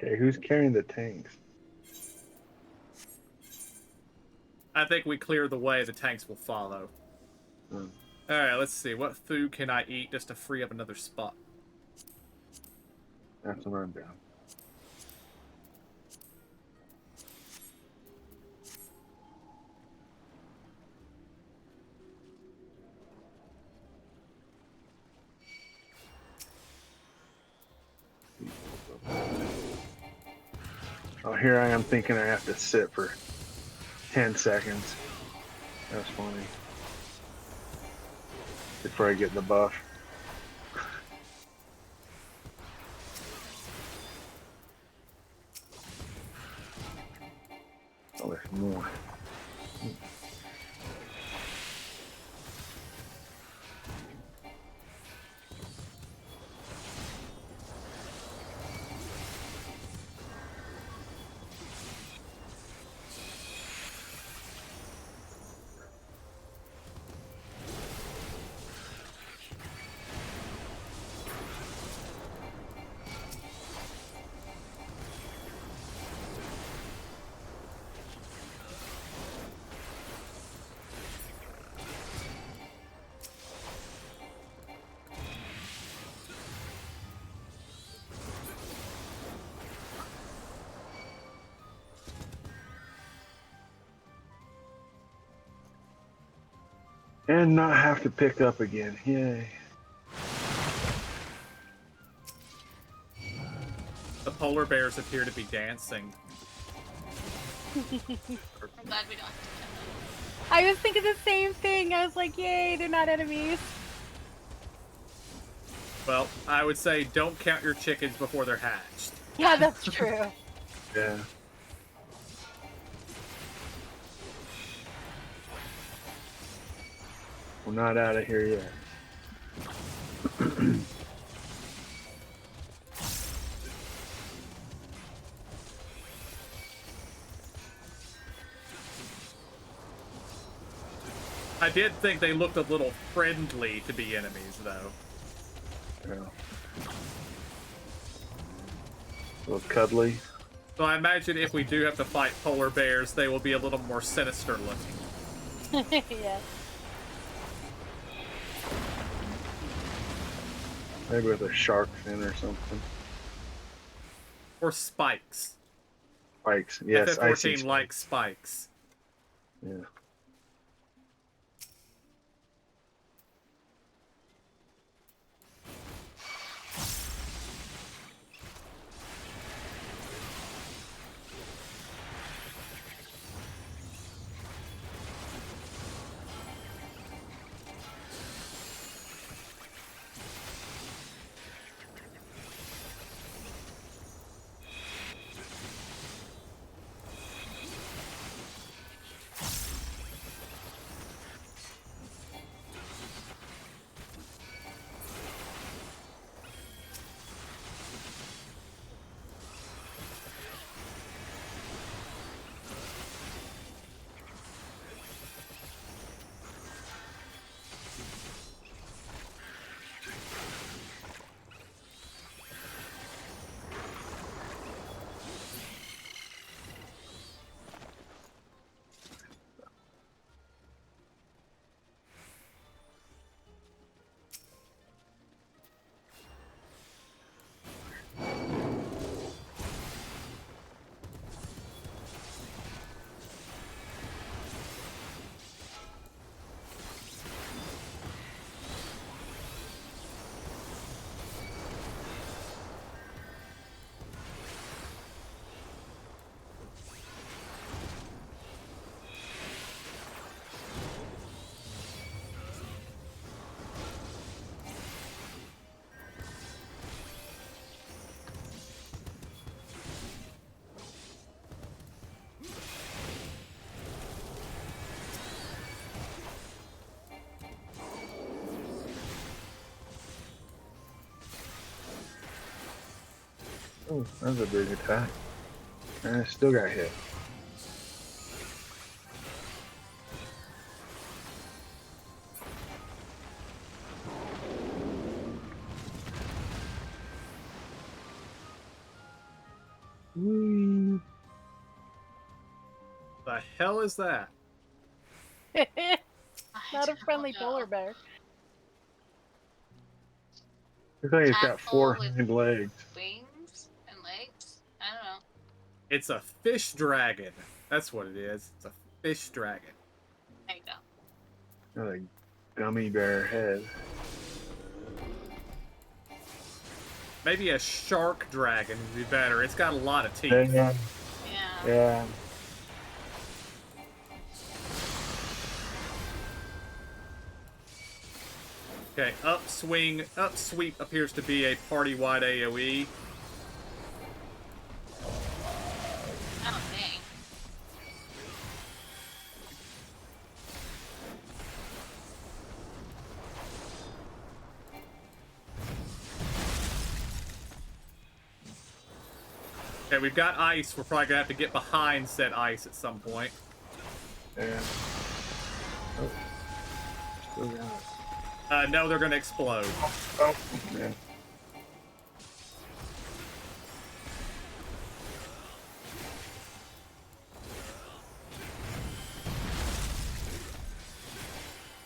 Okay, who's carrying the tanks? I think we clear the way, the tanks will follow. Alright, let's see. What food can I eat just to free up another spot? That's what I'm down. Oh, here I am thinking I have to sit for 10 seconds. That's funny. Before I get the buff. Oh, there's more. And not have to pick up again. Yay. The polar bears appear to be dancing. I'm glad we don't have to. I was thinking the same thing. I was like, yay, they're not enemies. Well, I would say don't count your chickens before they're hatched. Yeah, that's true. Yeah. We're not out of here yet. I did think they looked a little friendly to be enemies, though. Yeah. A little cuddly. So I imagine if we do have to fight polar bears, they will be a little more sinister looking. Yeah. Maybe with a shark fin or something. Or spikes. Spikes. Yes, I see. FF14 likes spikes. Yeah. Oh, that was a big attack. And I still got hit. Whee. The hell is that? Not a friendly polar bear. Looks like it's got Tadpole 4 with hind legs. wings and legs? I don't know. It's a fish dragon. That's what it is. It's a fish dragon. There you go. Got a gummy bear head. Maybe a shark dragon would be better. It's got a lot of teeth. Yeah. Yeah. Okay, upswing. Upsweep appears to be a party-wide AoE. Oh, dang. Okay, we've got ice. We're probably gonna have to get behind said ice at some point. Yeah. Oh. Still got it. No, they're gonna explode. Oh, yeah.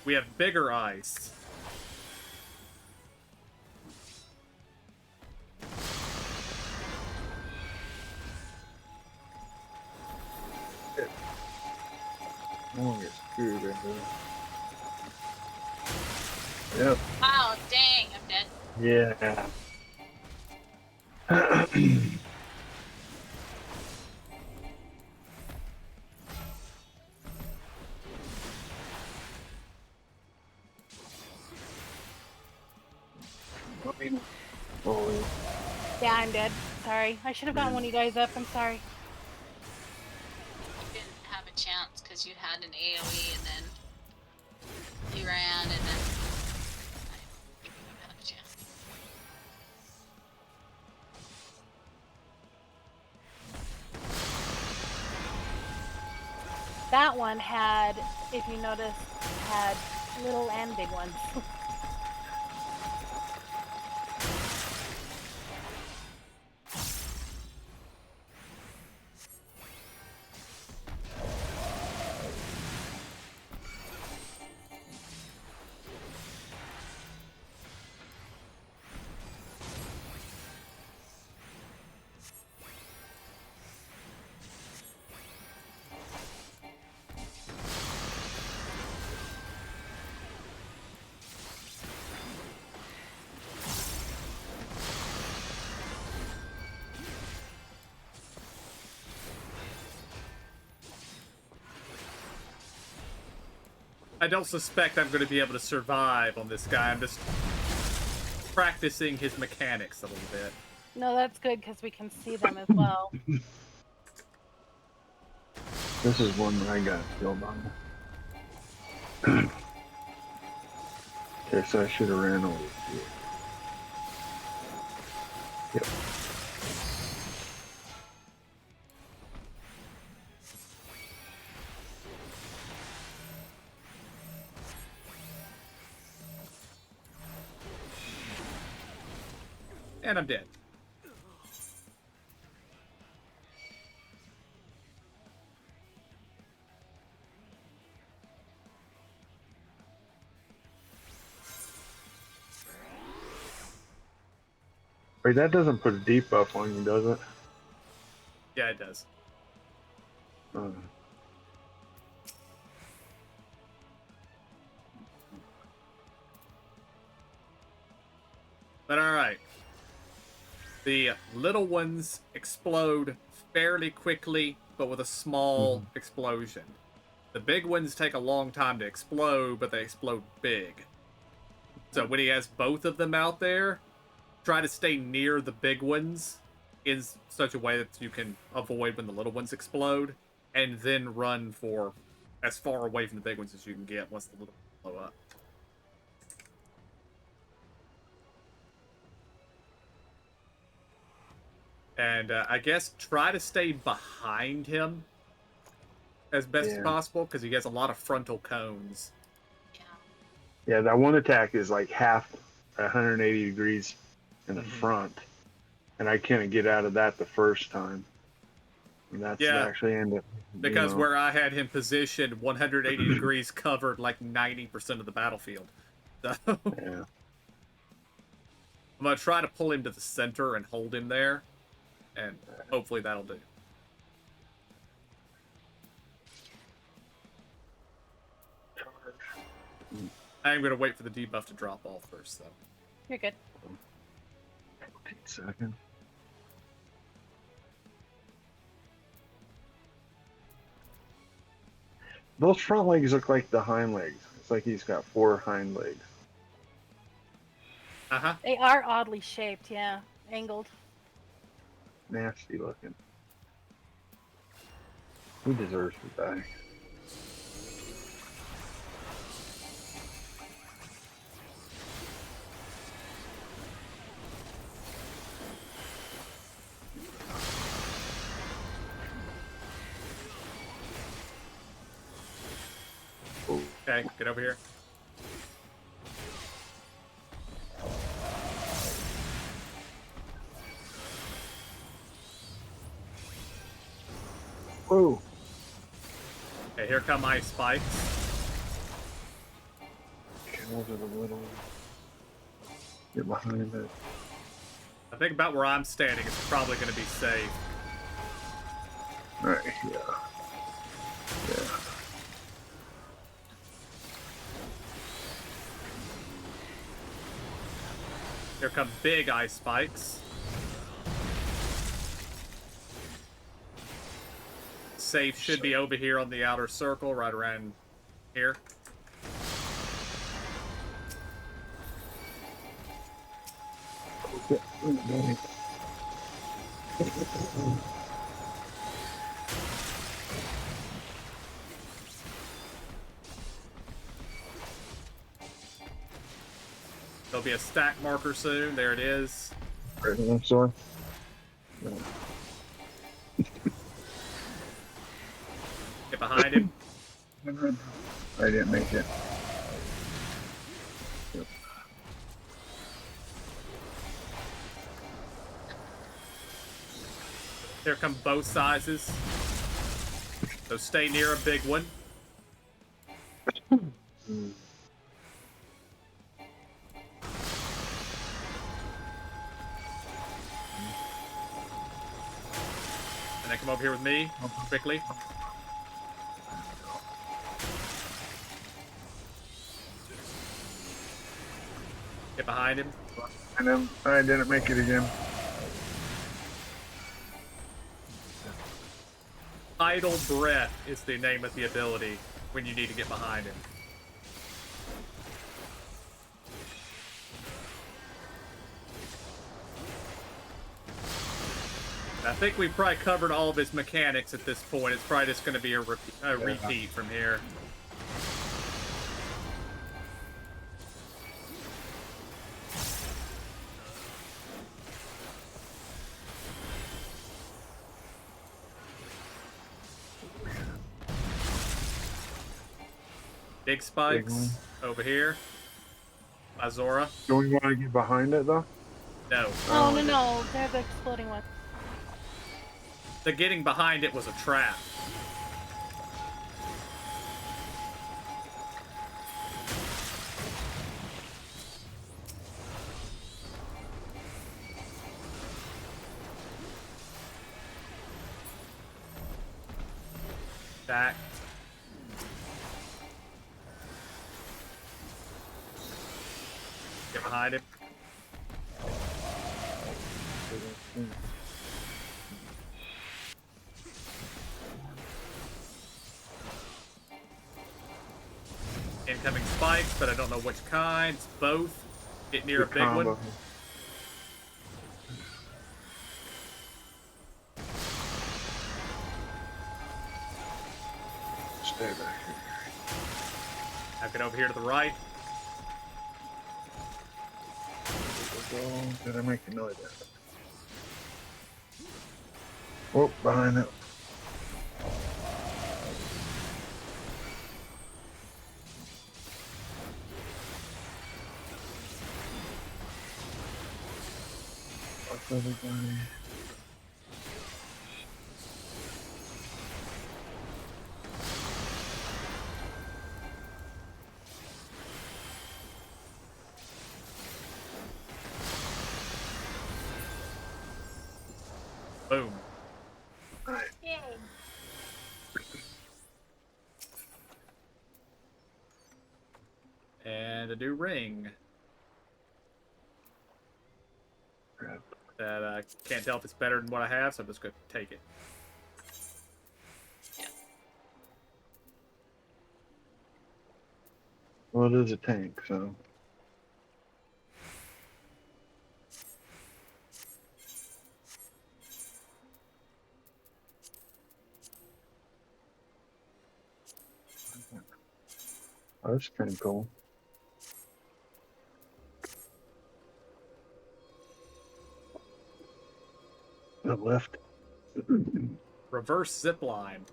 We have bigger ice. I won't get screwed right there. Yep. Wow, dang, I'm dead. Yeah. Oh, Yeah, I'm dead. Sorry. I should have gotten one of you guys up. I'm sorry. You didn't have a chance because you had an AoE and then you ran and then you had a chance. That one had, if you notice, had little and big ones. I don't suspect I'm going to be able to survive on this guy. I'm just practicing his mechanics a little bit. No, that's good because we can see them as well. this is one that I got killed on. Okay, so I should have ran over here. Yep. And I'm dead. Wait, that doesn't put a debuff on you, does it? Yeah, it does. But alright. The little ones explode fairly quickly, but with a small explosion. The big ones take a long time to explode, but they explode big. So when he has both of them out there, try to stay near the big ones in such a way that you can avoid when the little ones explode, and then run for as far away from the big ones as you can get once the little ones blow up. And I guess try to stay behind him as best as possible, because he has a lot of frontal cones. Yeah, that one attack is like half 180 degrees in the front, and I couldn't get out of that the first time. And that's actually ended. Because where I had him positioned, 180 degrees covered like 90% of the battlefield. So I'm gonna try to pull him to the center and hold him there, and hopefully that'll do. I'm gonna wait for the debuff to drop off first, though. You're good. Take a second. Those front legs look like the hind legs. It's like he's got 4 hind legs. They are oddly shaped, yeah. Angled. Nasty looking. He deserves to die. Okay, get over here. Whoa. Okay, here come my spikes. Kills it a little. Get behind it. I think about where I'm standing is probably going to be safe. Right, yeah. Here come big ice spikes. Safe should be over here on the outer circle, right around here. There'll be a stack marker soon. There it is. Right, I'm sorry. Get behind him. I didn't make it. Here come both sizes. So stay near a big one. And then come over here with me, quickly. Get behind him. And I didn't make it again. Idle Breath is the name of the ability when you need to get behind him. I think we've probably covered all of his mechanics at this point. It's probably just going to be a repeat from here. Big spikes over here. Azora. Do we want to get behind it though? No. Oh, no. They're the exploding ones. The getting behind it was a trap. Back. Get behind him. Incoming spikes, but I don't know which kinds. Both. Get near a big one. Stay back here. Now get over here to the right. Did I make a noise? Oh, behind it. What's everybody? Boom. Yay. And a new ring. Crap. That can't tell if it's better than what I have, so I'm just going to take it. Well, it is a tank, so. Oh, that's kind of cool. The left. Reverse zip line.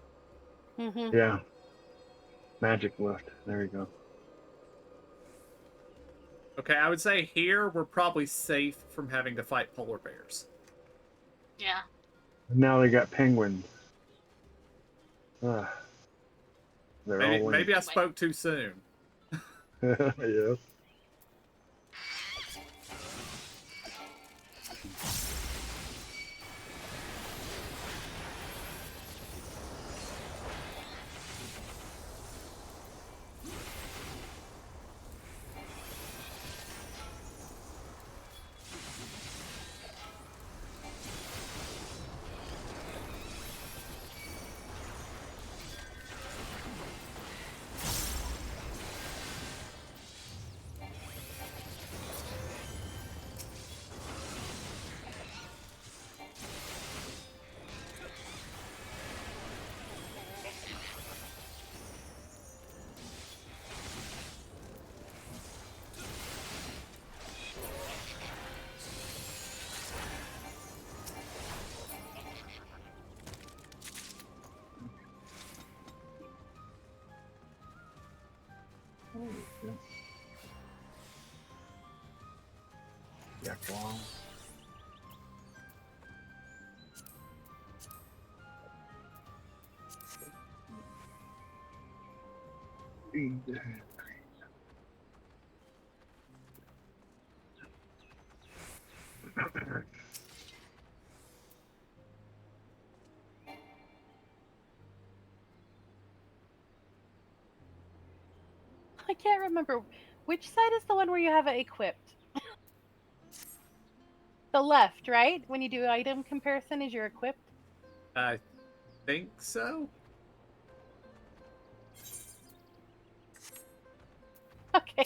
Mm-hmm. Yeah. Magic lift. There you go. Okay, I would say here we're probably safe from having to fight polar bears. Yeah. Now they got penguins. Ah, they're all Maybe I linked. spoke too soon. Yeah. Yeah, wow. I can't remember which side is the one where you have it equipped. The left, right? When you do item comparison, is you're equipped? I think so. Okay.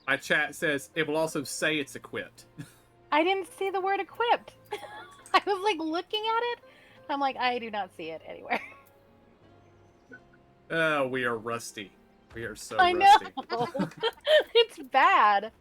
My chat says it will also say it's equipped. I didn't see the word equipped. I was like looking at it. I'm like, I do not see it anywhere. Oh, we are rusty. We are so I rusty. know. It's bad.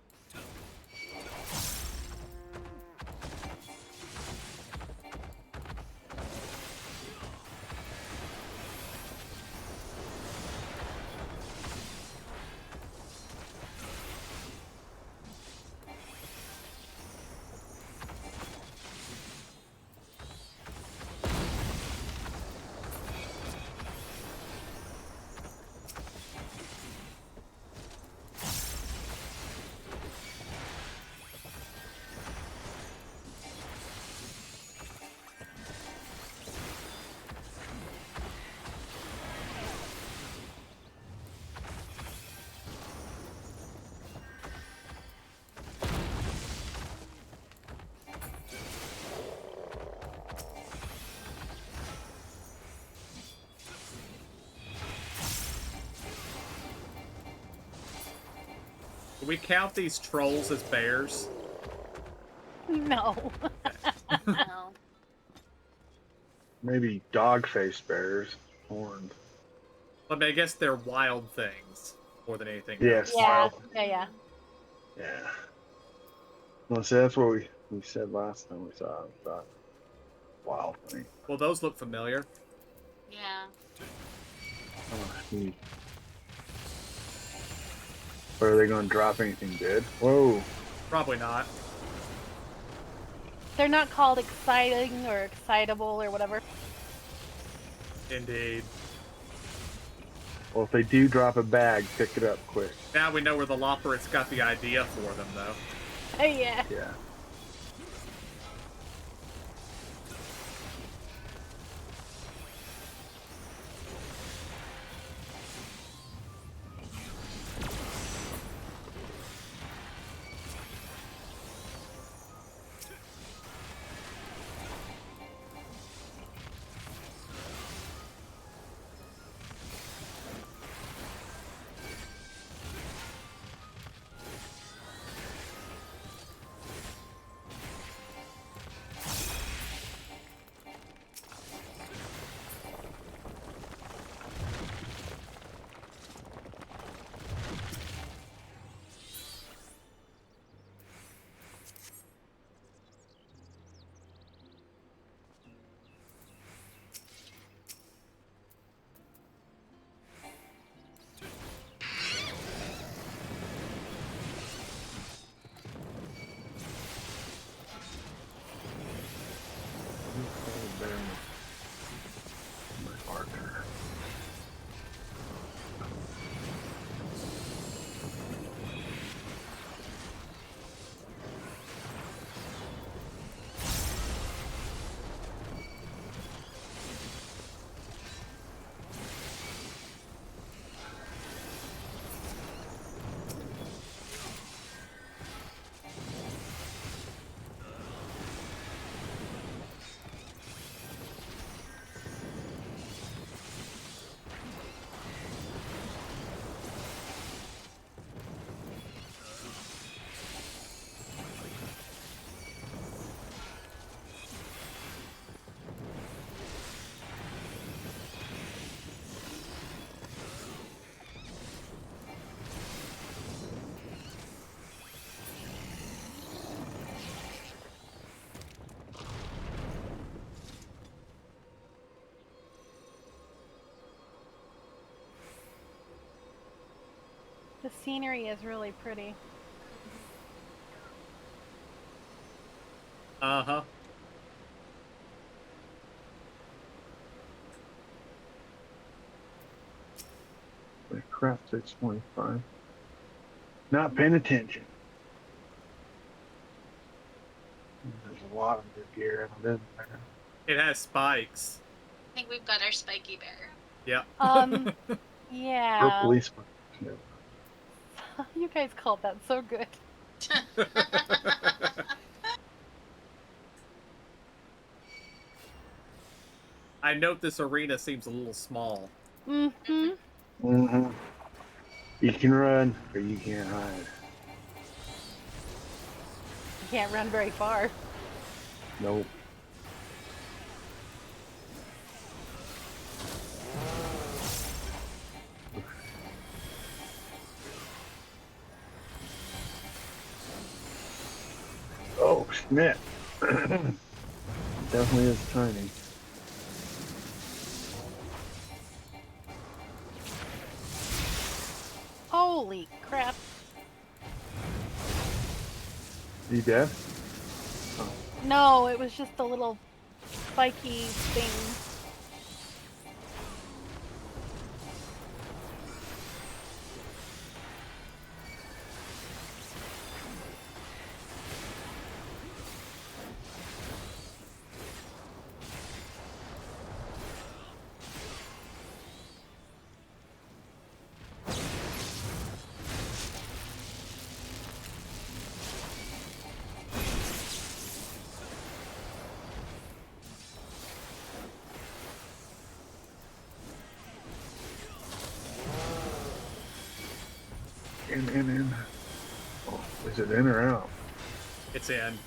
Do we count these trolls as bears? No. No. Maybe dog-faced bears. Horned. I mean, I guess they're wild things. more than anything Yes. else. Yeah, Wild. yeah. Yeah. Well, see, that's what we said last time we saw it. We thought wild thing. Well, those look familiar. Yeah. Oh, neat. Or are they going to drop anything good? Whoa. Probably not. They're not called exciting or excitable or whatever. Indeed. Well, if they do drop a bag, pick it up quick. Now we know where the Loporrit's got the idea for them, though. Yeah. Yeah. My partner. The scenery is really pretty. Uh-huh. Crap, 625. Not paying attention. There's a lot of good gear out there. It has spikes. I think we've got our spiky bear. Yep. Or Yeah. policeman. Yeah. You guys called that so good. I note this arena seems a little small. Mm-hmm. Mm-hmm. You can run, or you can't hide. You can't run very far. Nope. Oh, snap. Definitely is tiny. Holy crap. You dead? No, it was just a little spiky thing. In. Oh, is it in or out? It's in.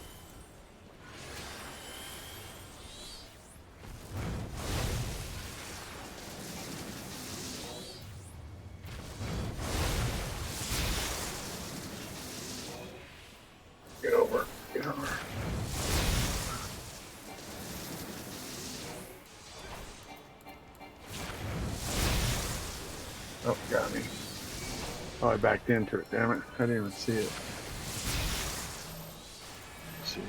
Oh, I backed into it. Damn it! I didn't even see it. Let's see.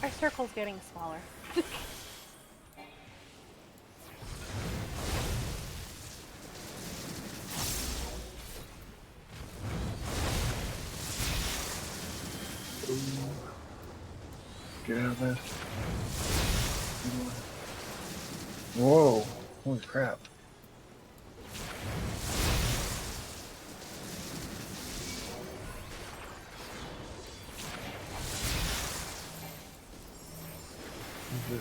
Our circle's getting smaller. Get out of this. Whoa. Holy crap. What's this?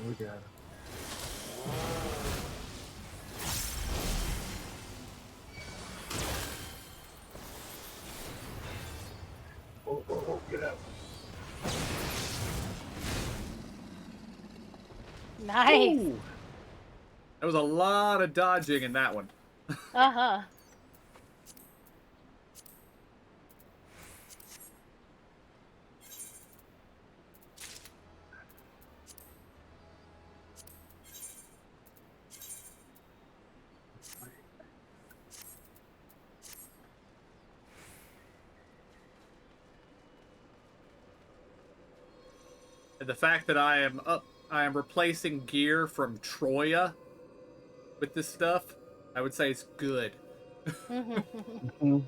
We got it. Oh, get out. Nice. Ooh. There was a lot of dodging in that one. Uh-huh. And the fact that I am replacing gear from Troya with this stuff, I would say it's good. Mm-hmm.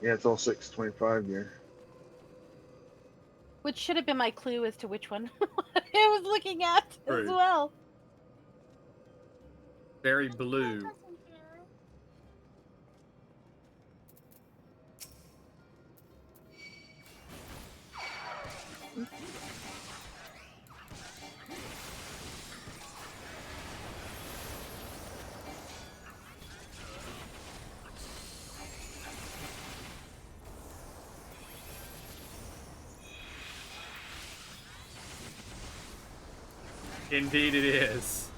Yeah, it's all 625 gear. Which should have been my clue as to which one I was looking at as True. well. Very blue. Indeed it is.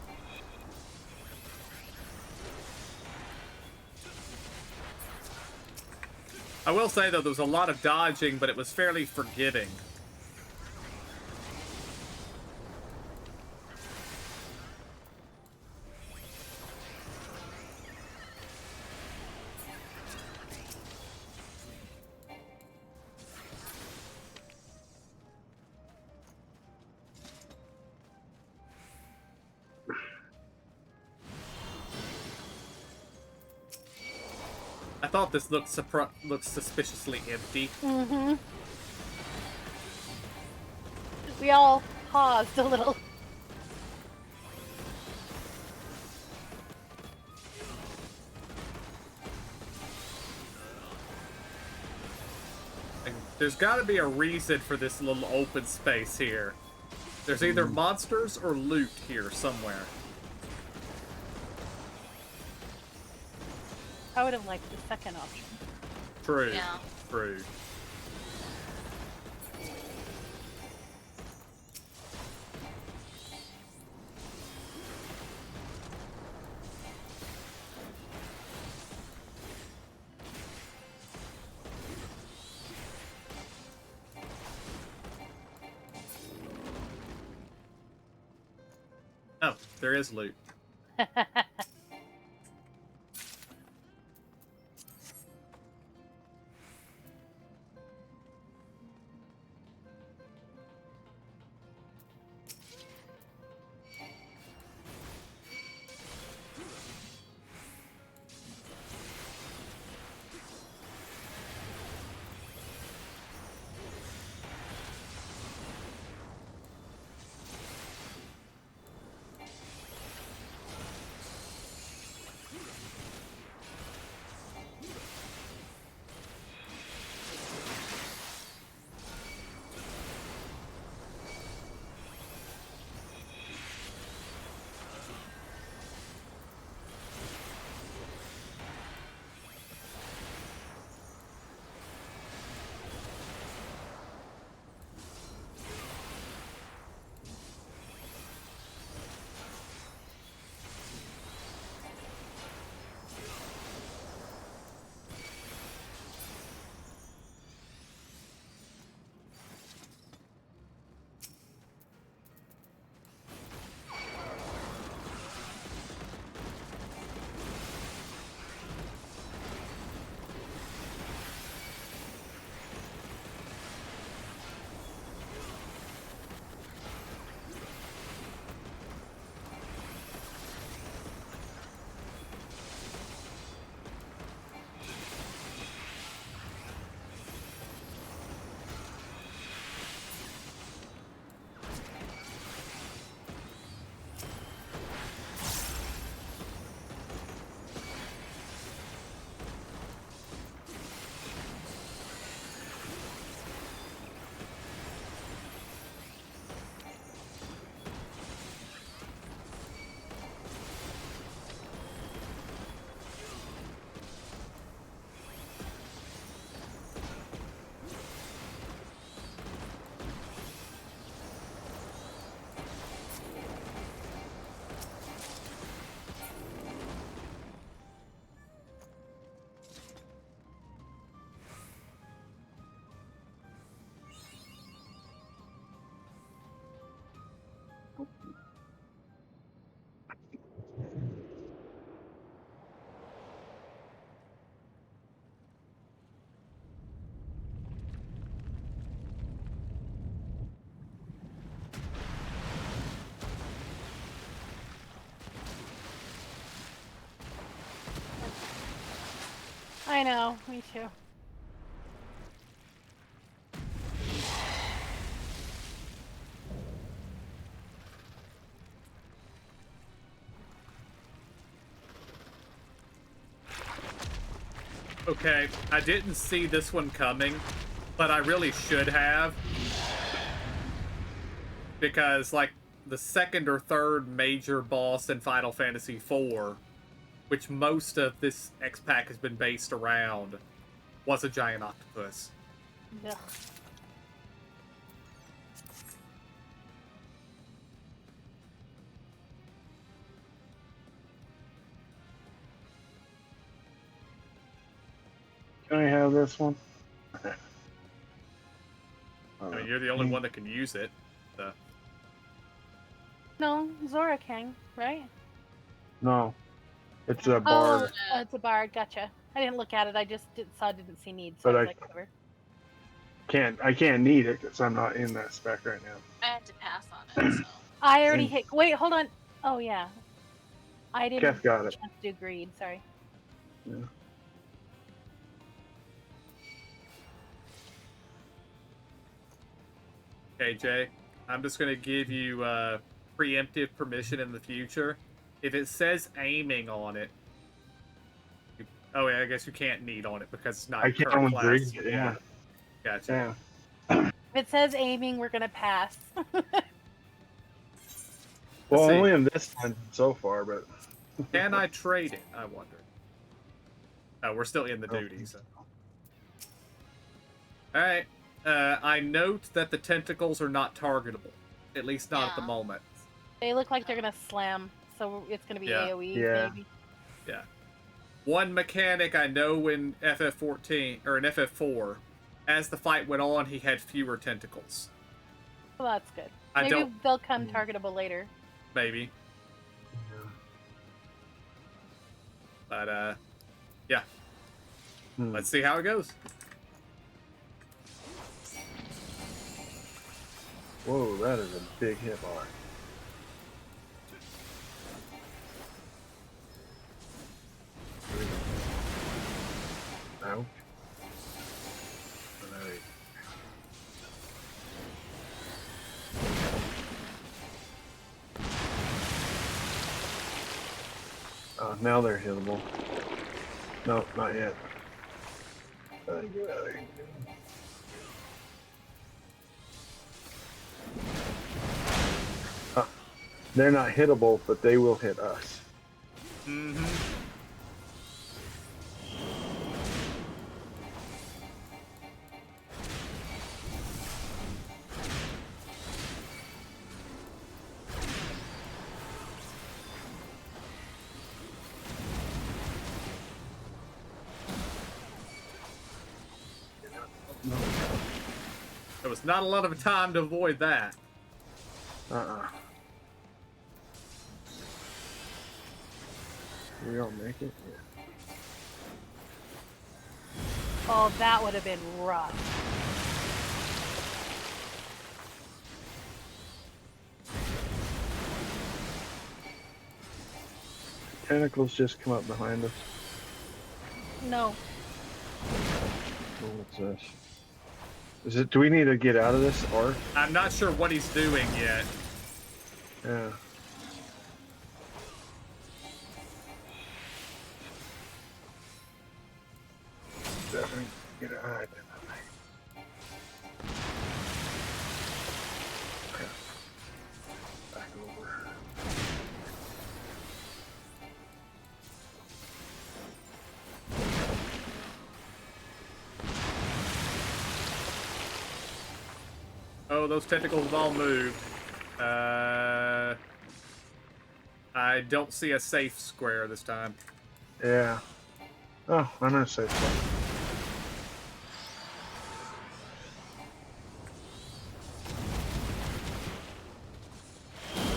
I will say, though, there was a lot of dodging, but it was fairly forgiving. I thought this looked suspiciously empty. Mm-hmm. We all paused a little. Like, there's got to be a reason for this little open space here. There's either monsters or loot here somewhere. I would have liked the second option. True. Yeah. True. Oh, there is loot. I know, me too. Okay, I didn't see this one coming, but I really should have. Because, like, the second or third major boss in Final Fantasy IV, which most of this X-Pack has been based around, was a giant octopus. Ugh. Can I have this one? I mean, you're the only one that can use it. So. No, Zora can, right? No, it's a bard. Oh, it's a bard. Gotcha. I didn't look at it. I just didn't see need, so But I was I- like, whatever. I can't need it because I'm not in that spec right now. I had to pass on it, so. I already hit. Wait, hold on. Oh yeah, I didn't Keth got it. chance to do greed. Sorry. Yeah. Okay, Jay, I'm just going to give you preemptive permission in the future. If it says aiming on it, oh yeah, I guess you can't need on it because it's not I your can't current with class. greed, yeah. Gotcha. Yeah. If it says aiming, we're gonna pass. Well, see. only in this one so far, but Can I trade it? I wonder. Oh, we're still in the duty, so. Alright. I note that the tentacles are not targetable. At least not at the moment. They look like they're gonna slam, so it's gonna be Yeah. AoE Yeah. maybe. Yeah. One mechanic I know in FF14, or in FF4, as the fight went on, he had fewer tentacles. Well, that's good. I Maybe don't- they'll come targetable later. Maybe. But yeah. Let's see how it goes. Whoa, that is a big hit bar. Ouch. Now they're hittable. No, not yet. They're not hittable, but they will hit us. Mm-hmm. There was not a lot of time to avoid that. We don't make it? Yeah. Oh, that would have been rough. Tentacles just come up behind us. No. Oh, what's this? Is it? Do we need to get out of this, or? I'm not sure what he's doing yet. Yeah. Definitely get it hide. Back over. Oh, those tentacles have all moved. I don't see a safe square this time. Yeah. Oh, I'm in a safe spot.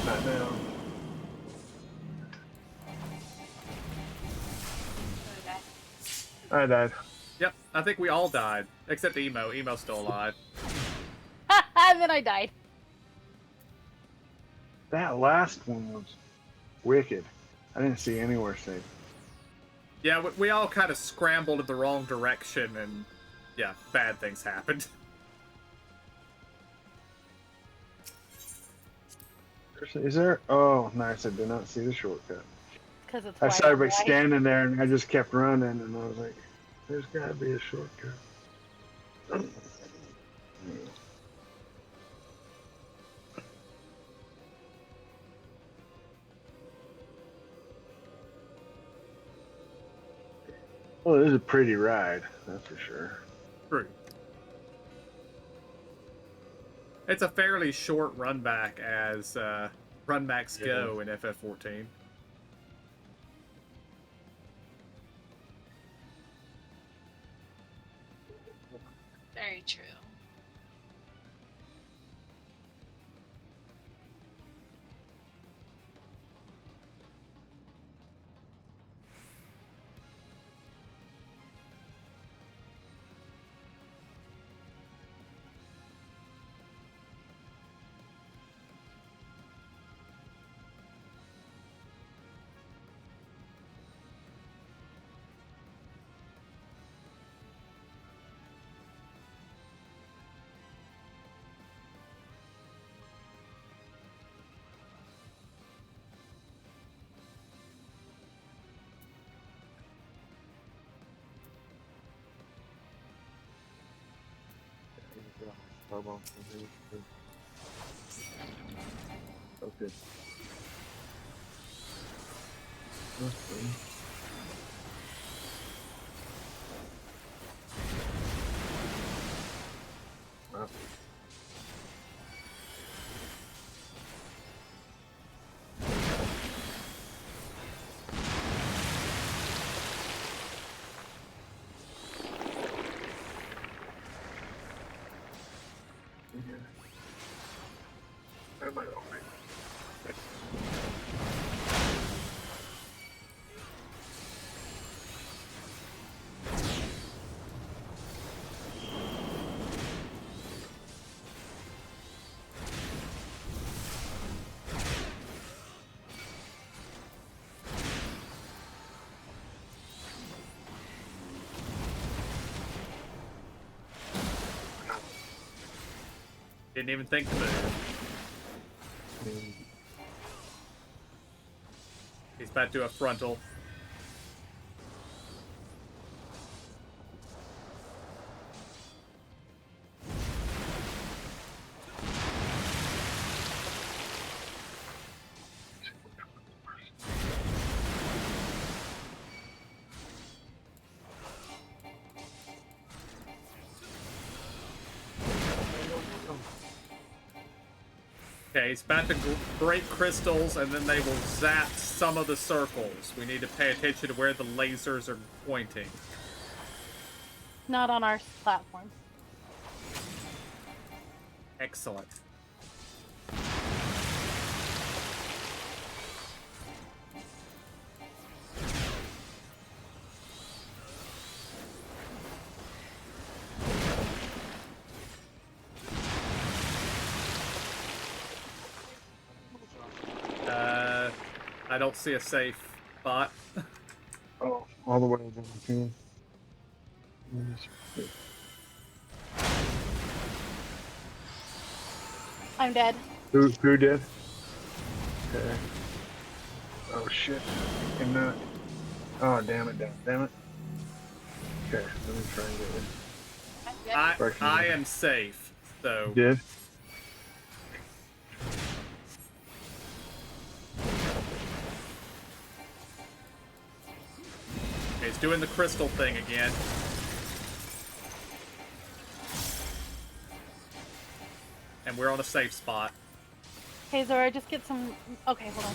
Not now. I died. Yep, I think we all died. Except Emo. Emo's still alive. And then I died. That last one was wicked. I didn't see anywhere safe. Yeah, we all kind of scrambled in the wrong direction, and yeah, bad things happened. Is there? Oh, nice. I did not see the shortcut. Because it's I saw everybody right? standing there, and I just kept running, and I was like, "There's got to be a shortcut." Well, it is a pretty ride, that's for sure. True. It's a fairly short run back as Run Max Go in FF14. Very true. Okay. Wow. Didn't even think to move. He's about to do a frontal. Okay, he's about to break crystals, and then they will zap some of the circles. We need to pay attention to where the lasers are pointing. Not on our platform. Excellent. I don't see a safe spot. Oh, all the way down here. I'm dead. Who did? Okay. Oh shit. I'm not. Oh damn it, damn it. Okay, let me try and get it. I am safe, so. You did? He's doing the crystal thing again. And we're on a safe spot. Hey, Zora, just get some... Okay, hold on.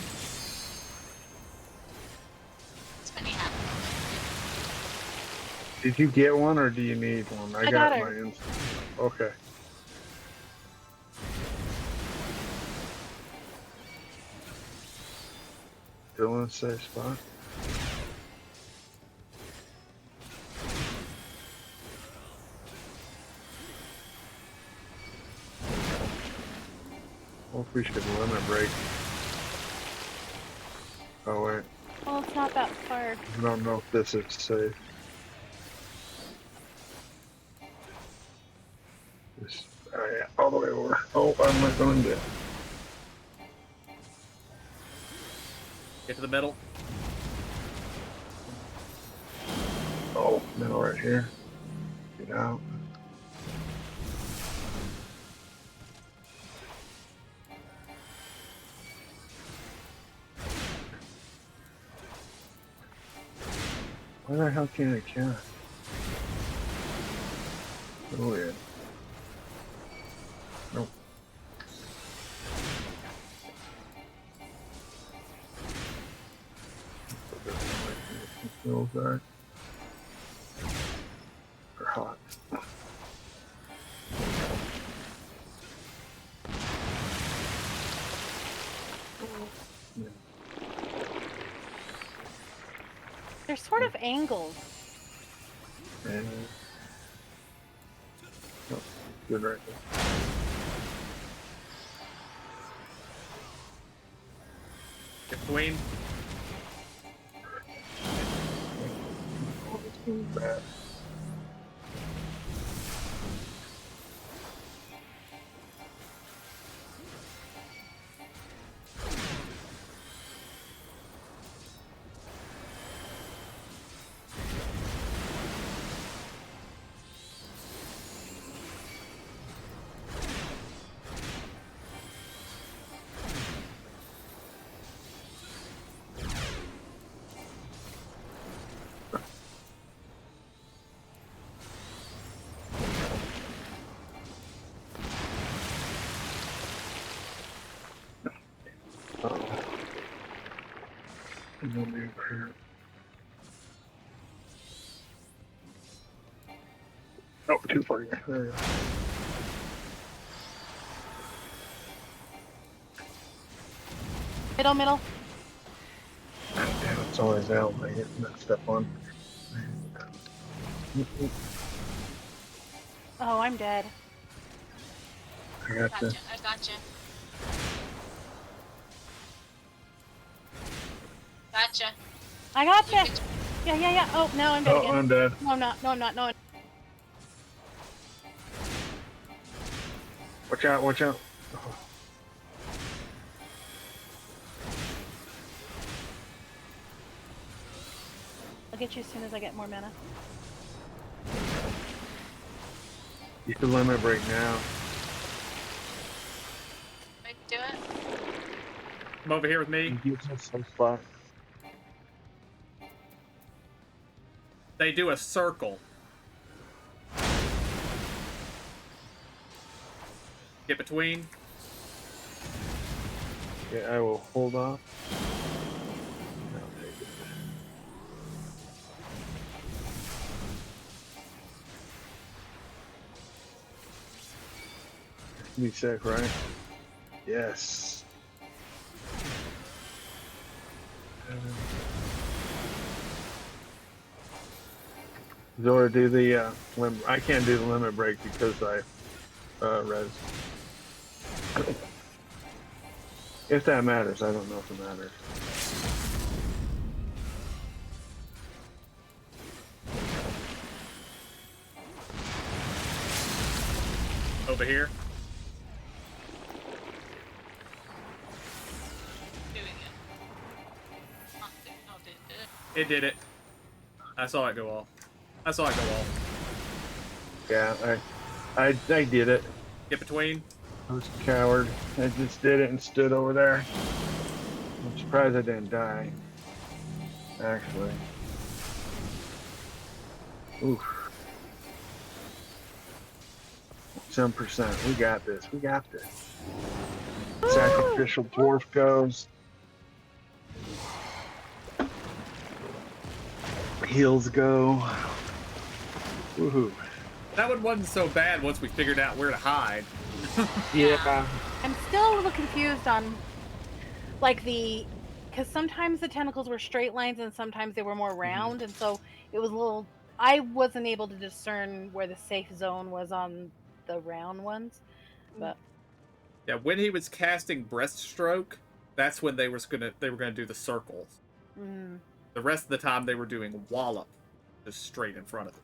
Did you get one or do you need one? I got her. mine. Okay. Still in a safe spot. Hope we should limit break. Oh wait. Well, it's not that far. I don't know if this is safe. Just, oh yeah, all the way over. Oh, I'm not going to. Get to the middle. Oh, middle right here. Get out. Why the hell can't I cast? So weird. Nope. Those are hot. They're sort of angles. And oh, good right there. Get queen. Oh, it's really bad. Oh, too far. There we go. Middle, middle. Damn, it's always out. I get messed up on. Oh, I'm dead. I got you. I gotcha. Gotcha. I gotcha. Yeah. Oh, no, I'm dead Oh, again. I'm dead. No, I'm not. No, I'm not. No. Watch out, watch out. Oh. I'll get you as soon as I get more mana. You can limit break now. Wait, do it. Come over here with me. Some spot. They do a circle. Get between. Okay, I will hold off. Give me a sec, right? Yes. Zora, do the I can't do the limit break because I res. If that matters, I don't know if it matters. Over here. Doing it. Oh, did it? It did it. I saw it go off. I saw it go off. Yeah, I did it. Get between. I was a coward. I just did it and stood over there. I'm surprised I didn't die. Actually. Oof. 7%. We got this. We got this. Sacrificial dwarf goes. Heals go. Woohoo. That one wasn't so bad once we figured out where to hide. Yeah. I'm still a little confused on, like, because sometimes the tentacles were straight lines and sometimes they were more round, and so it was a little. I wasn't able to discern where the safe zone was on the round ones, but Yeah, when he was casting breaststroke, that's when they were gonna do the circles. The rest of the time they were doing wallop, just straight in front of them.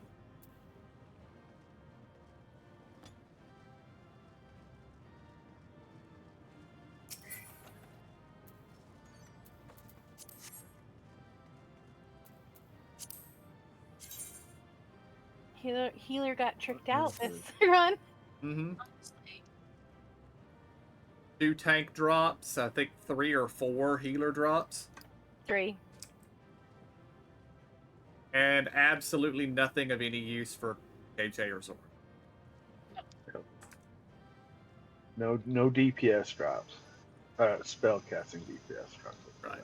healer got tricked out this run. Mm-hmm. 2 tank drops, I think 3 or 4 healer drops. 3. And absolutely nothing of any use for KJ or Zora. No DPS drops. Spell casting DPS drops. Right.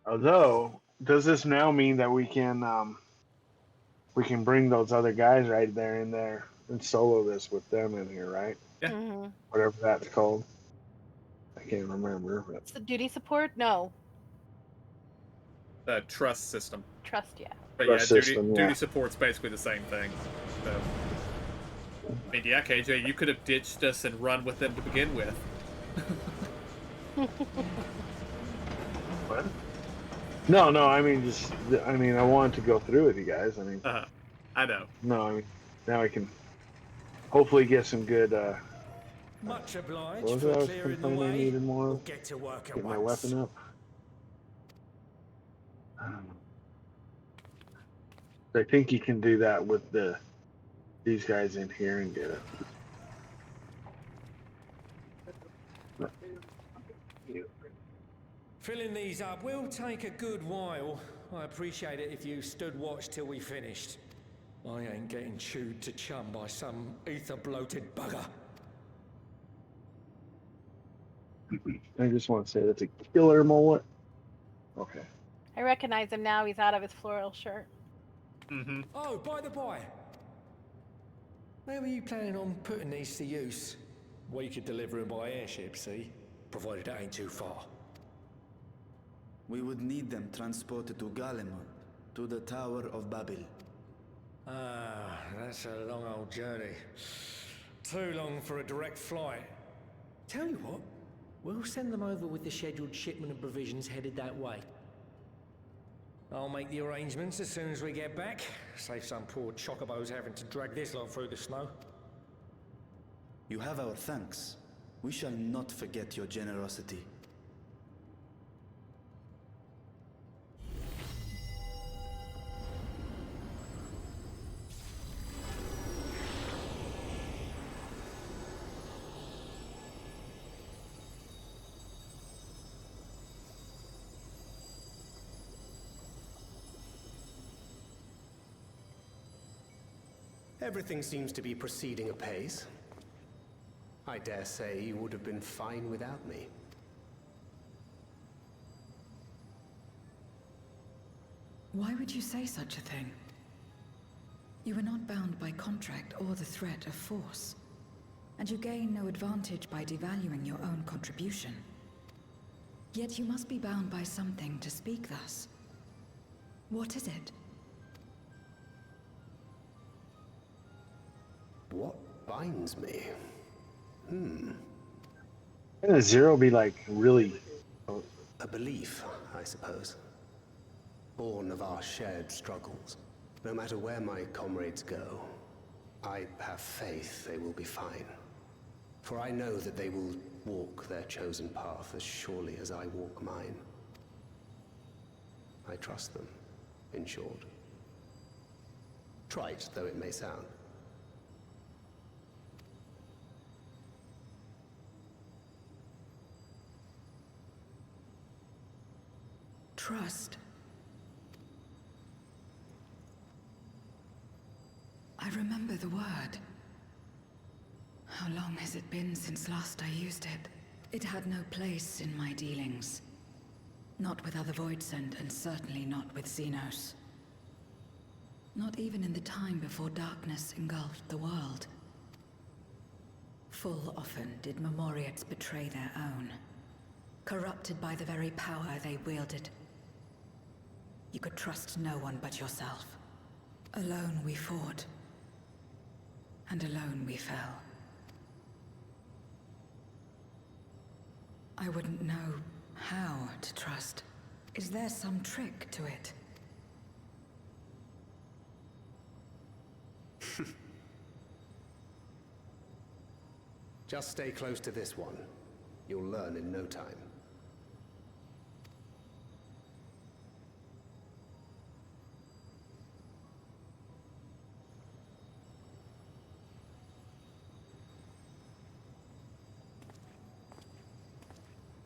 Although, does this now mean that we can bring those other guys right there in there and solo this with them in here, right? Yeah. Whatever that's called. I can't remember. But... It's the duty support? No. The trust system. Trust, yeah. But trust yeah, system, duty support's basically the same thing. So, I mean, yeah, KJ, you could have ditched us and run with them to begin with. What? No, I mean, I wanted to go through with you guys. I mean, I know. No, I mean, now I can hopefully get some good. Much obliged what was for it I was clearing the complaining I way. needed more We'll of? get to work at Get my once. weapon up. I think you can do that with these guys in here and get it. Filling these up will take a good while. I appreciate it if you stood watch till we finished. I ain't getting chewed to chum by some ether-bloated bugger. I just want to say that's a killer mullet. Okay. I recognize him now. He's out of his floral shirt. Mm-hmm. Oh, by the by. Where were you planning on putting these to use? We could deliver them by airship, see? Provided it ain't too far. We would need them transported to Galemon, to the Tower of Babel. Ah, that's a long old journey. Too long for a direct flight. Tell you what, we'll send them over with the scheduled shipment of provisions headed that way. I'll make the arrangements as soon as we get back. Save some poor chocobos having to drag this lot through the snow. You have our thanks. We shall not forget your generosity. Everything seems to be proceeding apace. I dare say you would have been fine without me. Why would you say such a thing? You are not bound by contract or the threat of force, and you gain no advantage by devaluing your own contribution. Yet you must be bound by something to speak thus. What is it? What binds me? Can Zero be like really? A belief, I suppose. Born of our shared struggles. No matter where my comrades go, I have faith they will be fine. For I know that they will walk their chosen path as surely as I walk mine. I trust them, in short. Trite though it may sound. Trust. I remember the word. How long has it been since last I used it? It had no place in my dealings. Not with other Voidsent, and certainly not with Xenos. Not even in the time before darkness engulfed the world. Full often did Memoriates betray their own, corrupted by the very power they wielded. You could trust no one but yourself. Alone we fought, and alone we fell. I wouldn't know how to trust. Is there some trick to it? Just stay close to this one. You'll learn in no time.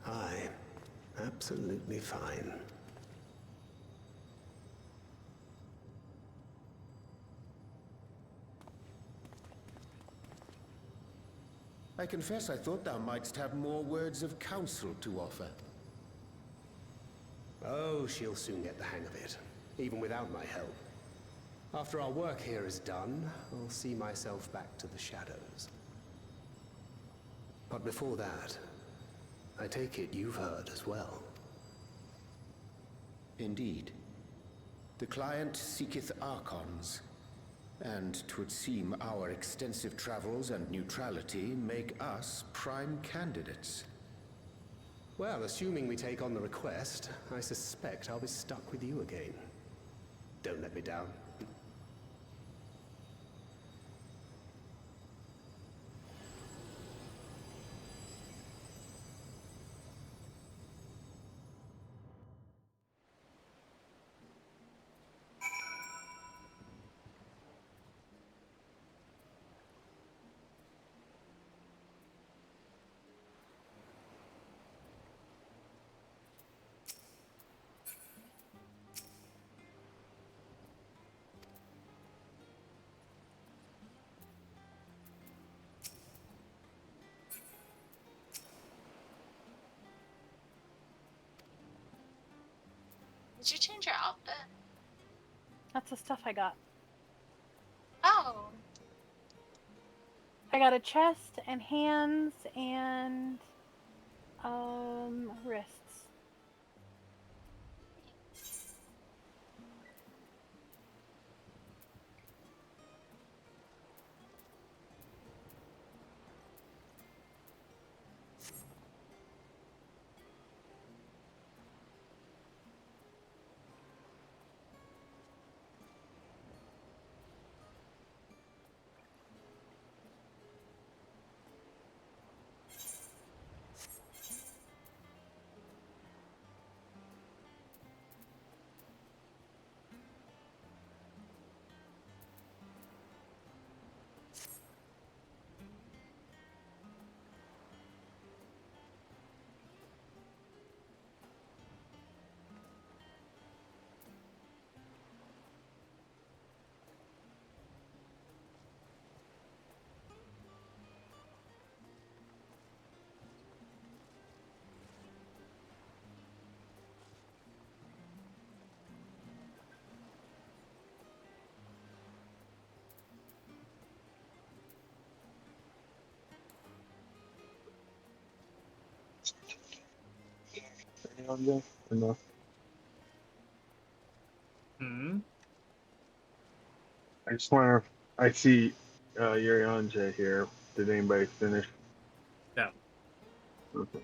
Aye, absolutely fine. I confess I thought thou mightst have more words of counsel to offer. Oh, she'll soon get the hang of it, even without my help. After our work here is done, I'll see myself back to the shadows. But before that, I take it you've heard as well. Indeed. The client seeketh Archons, and 'twould seem our extensive travels and neutrality make us prime candidates. Well, assuming we take on the request, I suspect I'll be stuck with you again. Don't let me down. Did you change your outfit? That's the stuff I got. Oh. I got a chest and hands and wrists. Ariana? Or no? Hmm. I just wonder if I see Urianja here. Did anybody finish? No. Okay.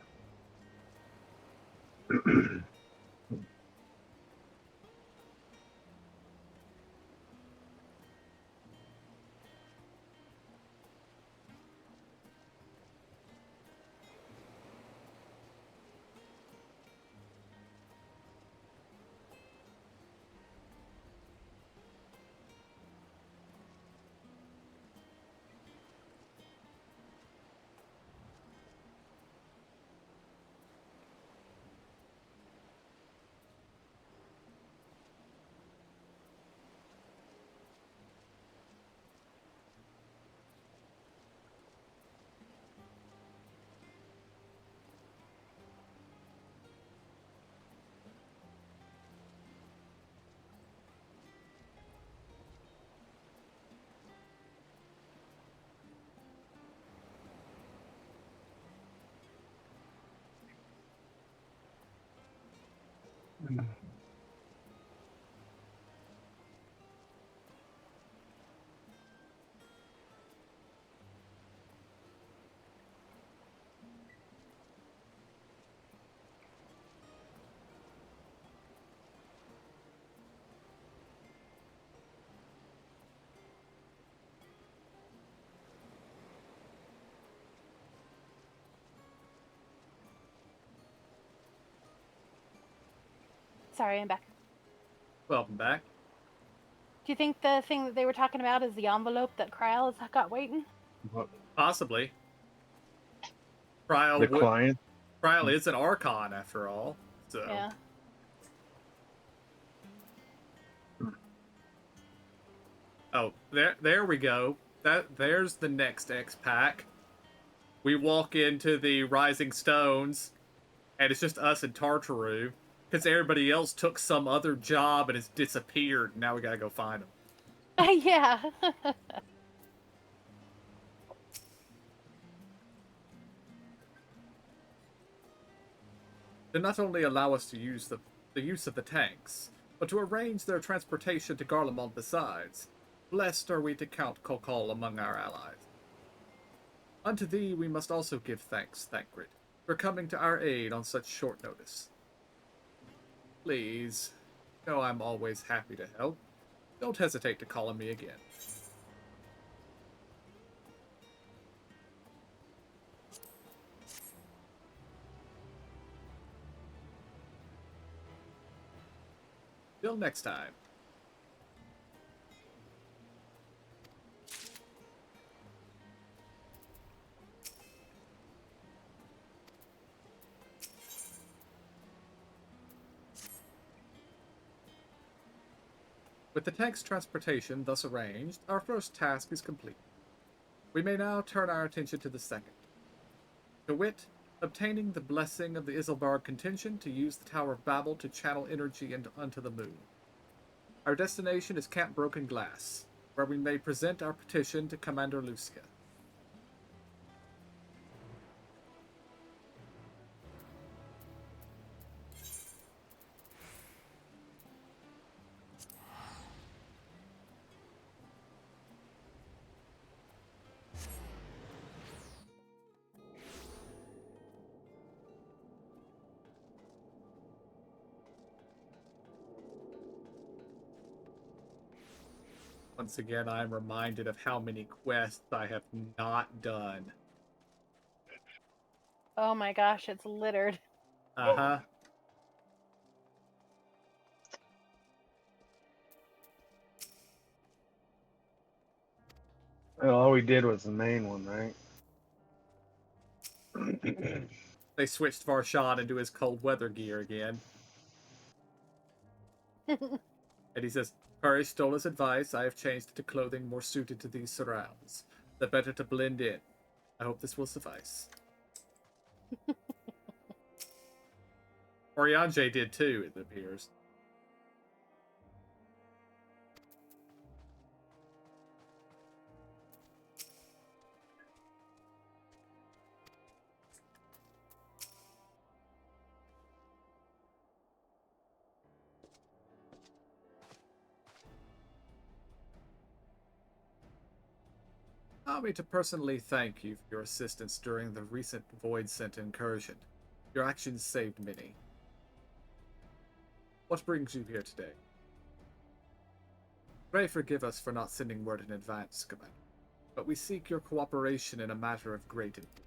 Sorry, I'm back. Welcome back. Do you think the thing that they were talking about is the envelope that Kryl has got waiting? Possibly. The client? Kryl is an Archon after all, so. Yeah. Oh, there we go. There's the next X pack. We walk into the Rising Stones, and it's just us and Tartaru, because everybody else took some other job and has disappeared. Now we gotta go find them. Yeah. They not only allow us to use the use of the tanks, but to arrange their transportation to Garlemald besides. Blessed are we to count Kokol among our allies. Unto thee we must also give thanks, Thancred, for coming to our aid on such short notice. Please, you know I'm always happy to help. Don't hesitate to call on me again. Till next time. With the tank's transportation thus arranged, our first task is complete. We may now turn our attention to the second. To wit, obtaining the blessing of the Isilbard contingent to use the Tower of Babel to channel energy onto the moon. Our destination is Camp Broken Glass, where we may present our petition to Commander Lucia. Once again, I am reminded of how many quests I have not done. Oh my gosh, it's littered. Uh-huh. Well, all we did was the main one, right? They switched Varshan into his cold weather gear again. And he says, Curry stole his advice. I have changed it to clothing more suited to these surrounds. The better to blend in. I hope this will suffice. Oriange did too, it appears. Allow me to personally thank you for your assistance during the recent Void Scent incursion. Your actions saved many. What brings you here today? Pray forgive us for not sending word in advance, Commander, but we seek your cooperation in a matter of great importance.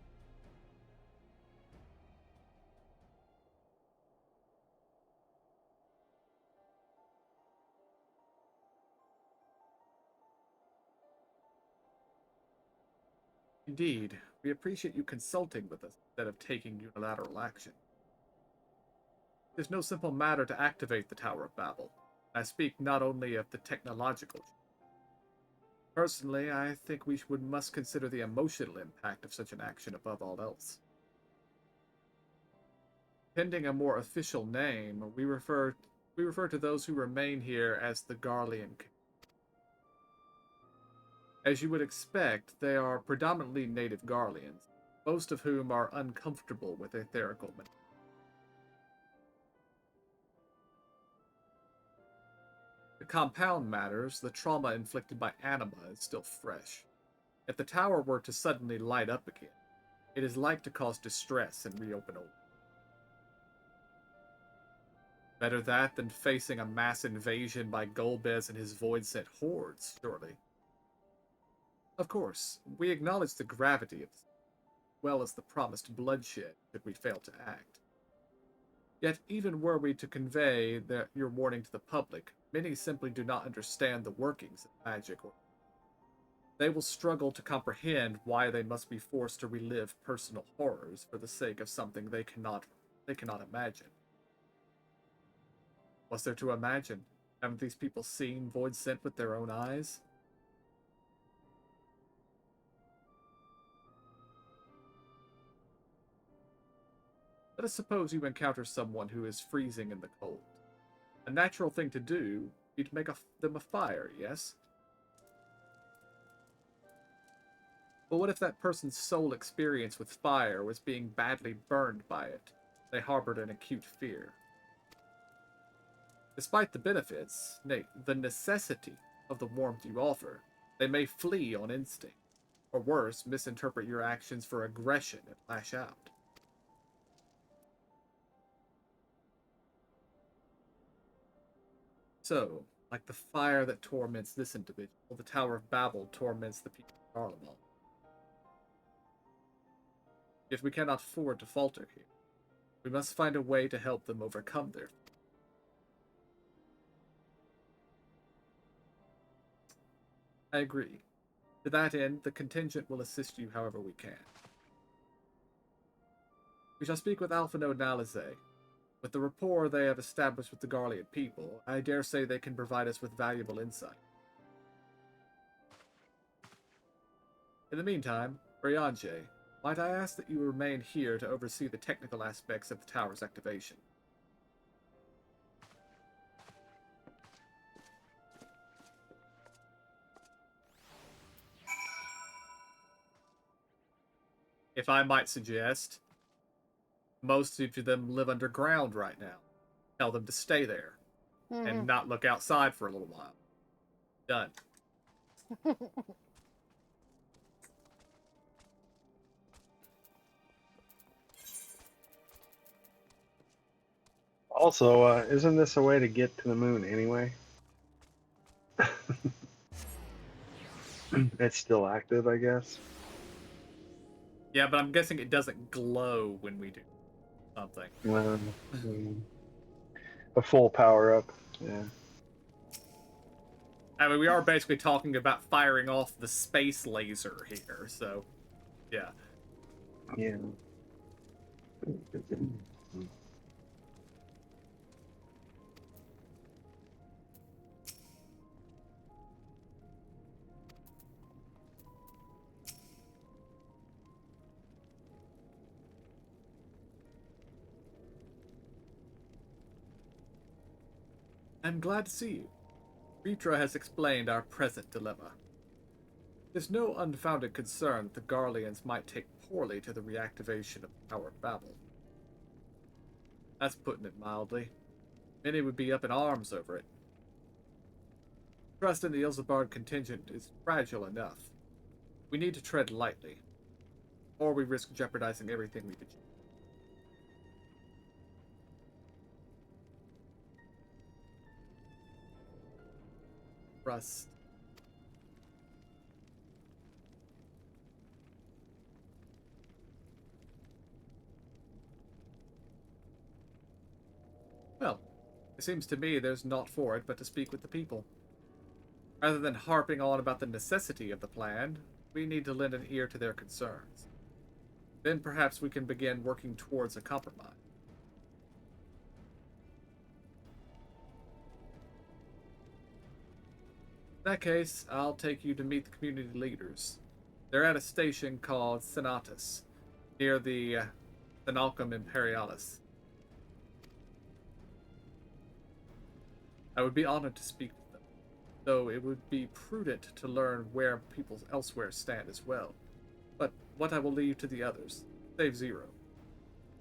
Indeed, we appreciate you consulting with us instead of taking unilateral action. It is no simple matter to activate the Tower of Babel. I speak not only of the technological. Personally, I think we must consider the emotional impact of such an action above all else. Pending a more official name, we refer to those who remain here as the Garlean. As you would expect, they are predominantly native Garleans, most of whom are uncomfortable with etherical manipulation. To compound matters, the trauma inflicted by Anima is still fresh. If the tower were to suddenly light up again, it is like to cause distress and reopen old. Better that than facing a mass invasion by Golbez and his void-sent hordes, surely. Of course, we acknowledge the gravity of this, as well as the promised bloodshed should we fail to act. Yet, even were we to convey your warning to the public, many simply do not understand the workings of magic. They will struggle to comprehend why they must be forced to relive personal horrors for the sake of something they cannot imagine. What's there to imagine? Haven't these people seen Void Scent with their own eyes? Let us suppose you encounter someone who is freezing in the cold. A natural thing to do would be to make them a fire, yes? But what if that person's sole experience with fire was being badly burned by it? They harbored an acute fear. Despite the benefits, nay, the necessity of the warmth you offer, they may flee on instinct, or worse, misinterpret your actions for aggression and lash out. So, like the fire that torments this individual, the Tower of Babel torments the people of Garlemald. Yet we cannot afford to falter here. We must find a way to help them overcome their fear. I agree. To that end, the contingent will assist you however we can. We shall speak with Alphino and Nalize. With the rapport they have established with the Garlean people, I dare say they can provide us with valuable insight. In the meantime, Brianje, might I ask that you remain here to oversee the technical aspects of the tower's activation? If I might suggest, most of them live underground right now. Tell them to stay there and not look outside for a little while. Done. Also, isn't this a way to get to the moon anyway? It's still active, I guess. Yeah, but I'm guessing it doesn't glow when we do something. A full power up, yeah. I mean, we are basically talking about firing off the space laser here, so yeah. Yeah. I'm glad to see you. Ritra has explained our present dilemma. There's no unfounded concern that the Garleans might take poorly to the reactivation of the Tower of Babel. That's putting it mildly. Many would be up in arms over it. Trust in the Ilsabard contingent is fragile enough. We need to tread lightly, or we risk jeopardizing everything we've achieved. Rust. Well, it seems to me there's naught for it but to speak with the people. Rather than harping on about the necessity of the plan, we need to lend an ear to their concerns. Then perhaps we can begin working towards a compromise. In that case, I'll take you to meet the community leaders. They're at a station called Senatus, near the Thenalcum Imperialis. I would be honored to speak with them, though it would be prudent to learn where people elsewhere stand as well. But what I will leave to the others, save Zero.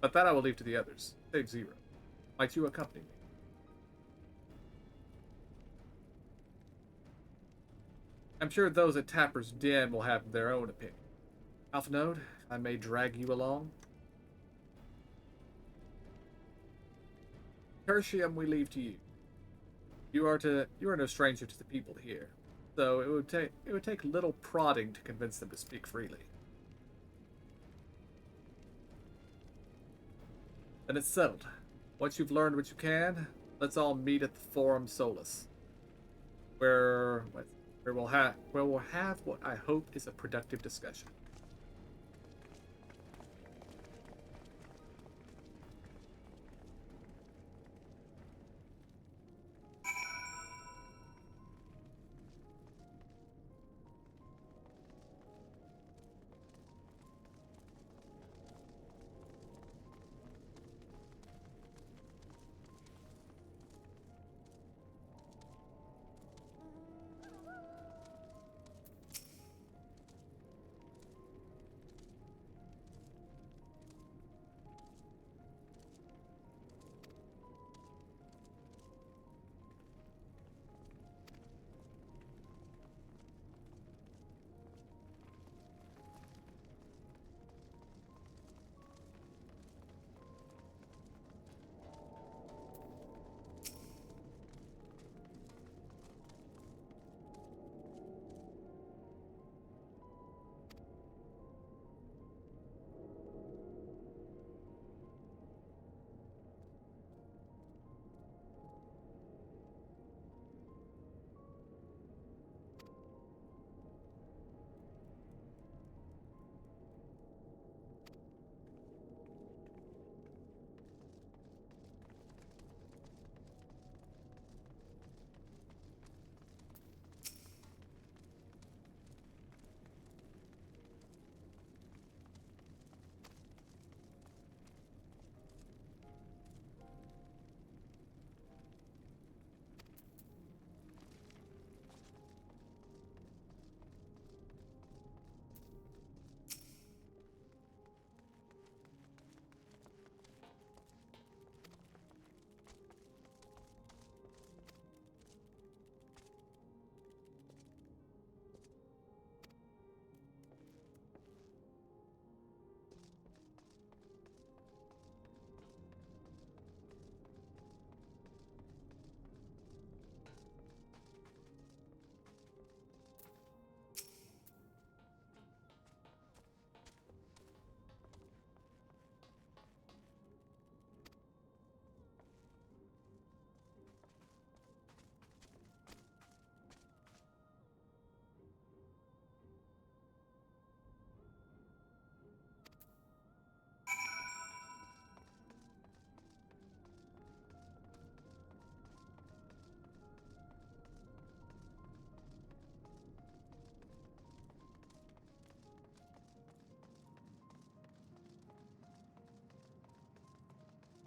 But that I will leave to the others, save Zero. Might you accompany me? I'm sure those at Tapper's Den will have their own opinion. Alphanode, I may drag you along. Tertium, we leave to you. You are no stranger to the people here, so it would take little prodding to convince them to speak freely. Then it's settled. Once you've learned what you can, let's all meet at the Forum Solus, where we'll have what I hope is a productive discussion.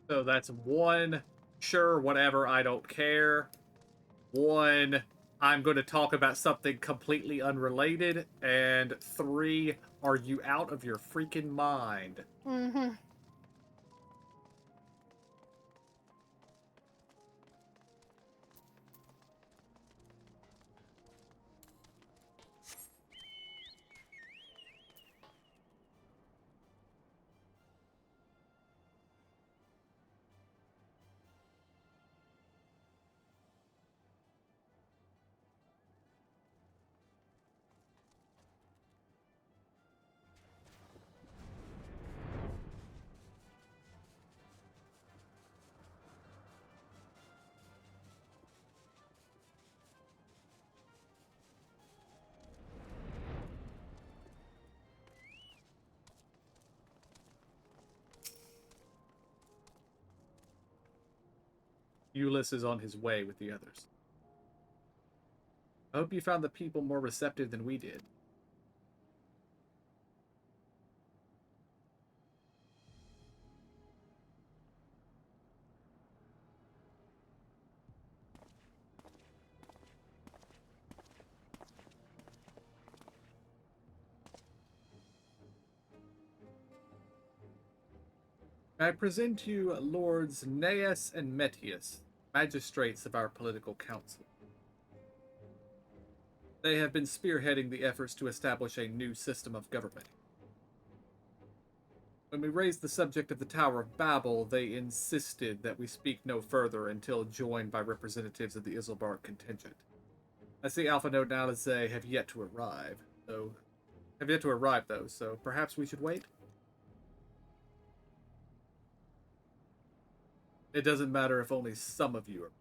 So that's one, sure, whatever, I don't care. One, I'm going to talk about something completely unrelated. And three, are you out of your freaking mind? Mm-hmm. Euless is on his way with the others. I hope you found the people more receptive than we did. I present to you Lords Neas and Metius, magistrates of our political council. They have been spearheading the efforts to establish a new system of government. When we raised the subject of the Tower of Babel, they insisted that we speak no further until joined by representatives of the Isilbark contingent. I see Alpha Node and Alizé have yet to arrive, though, so perhaps we should wait? It doesn't matter if only some of you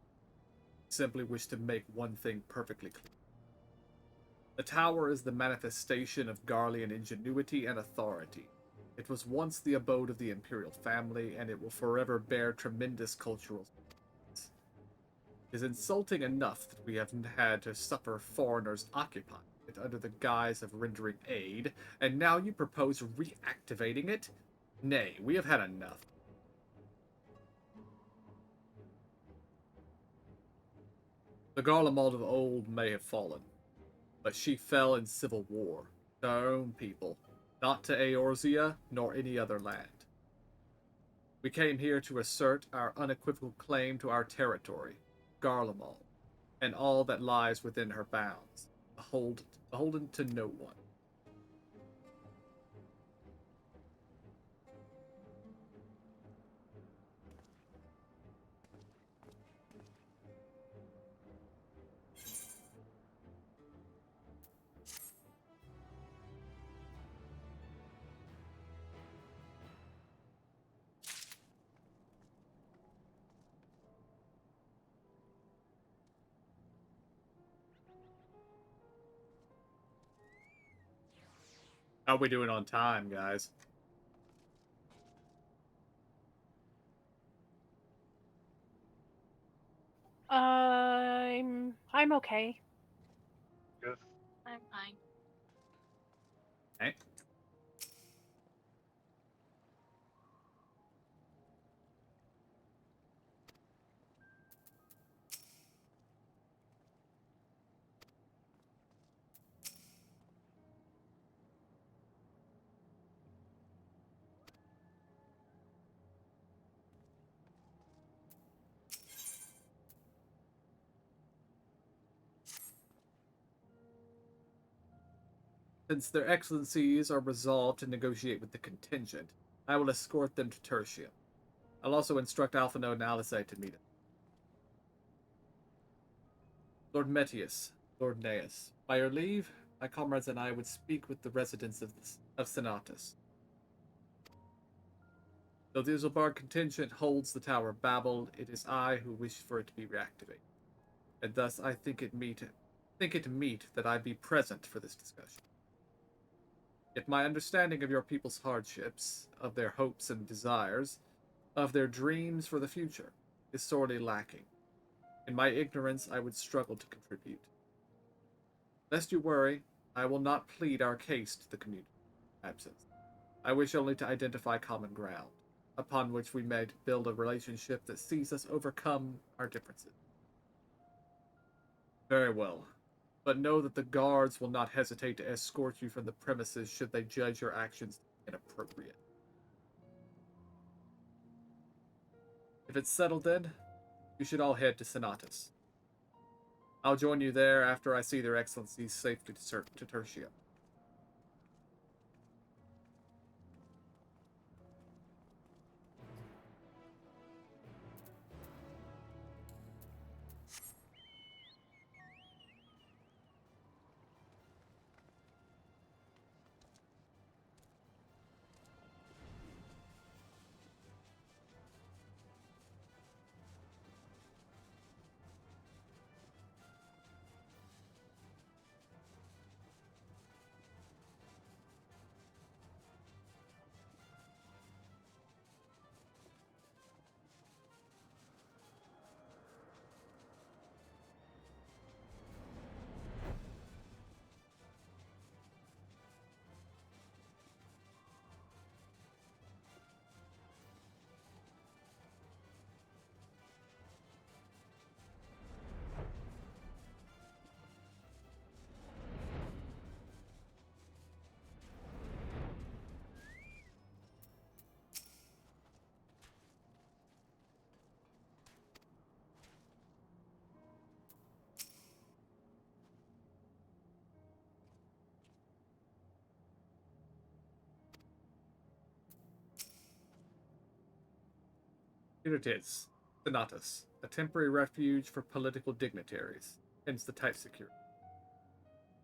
simply wish to make one thing perfectly clear. The tower is the manifestation of Garlean ingenuity and authority. It was once the abode of the imperial family, and it will forever bear tremendous cultural significance. It is insulting enough that we have had to suffer foreigners occupying it under the guise of rendering aid, and now you propose reactivating it? Nay, we have had enough. The Garlemald of old may have fallen, but she fell in civil war to our own people, not to Eorzea nor any other land. We came here to assert our unequivocal claim to our territory, Garlemald, and all that lies within her bounds, beholden to no one. How we doing on time, guys? I'm okay. Good. I'm fine. Okay. Since their excellencies are resolved to negotiate with the contingent, I will escort them to Tertia. I'll also instruct Alpha Node and Alizé to meet him. Lord Metius, Lord Neas, by your leave, my comrades and I would speak with the residents of Senatus. Though the Isilbark contingent holds the Tower of Babel, it is I who wish for it to be reactivated, and thus I think it meet that I be present for this discussion. Yet my understanding of your people's hardships, of their hopes and desires, of their dreams for the future, is sorely lacking. In my ignorance, I would struggle to contribute. Lest you worry, I will not plead our case to the community absence. I wish only to identify common ground, upon which we may build a relationship that sees us overcome our differences. Very well. But know that the guards will not hesitate to escort you from the premises should they judge your actions inappropriate. If it's settled then, you should all head to Senatus. I'll join you there after I see their excellencies safely to Tertia. Here it is. Senatus, a temporary refuge for political dignitaries, hence the type security.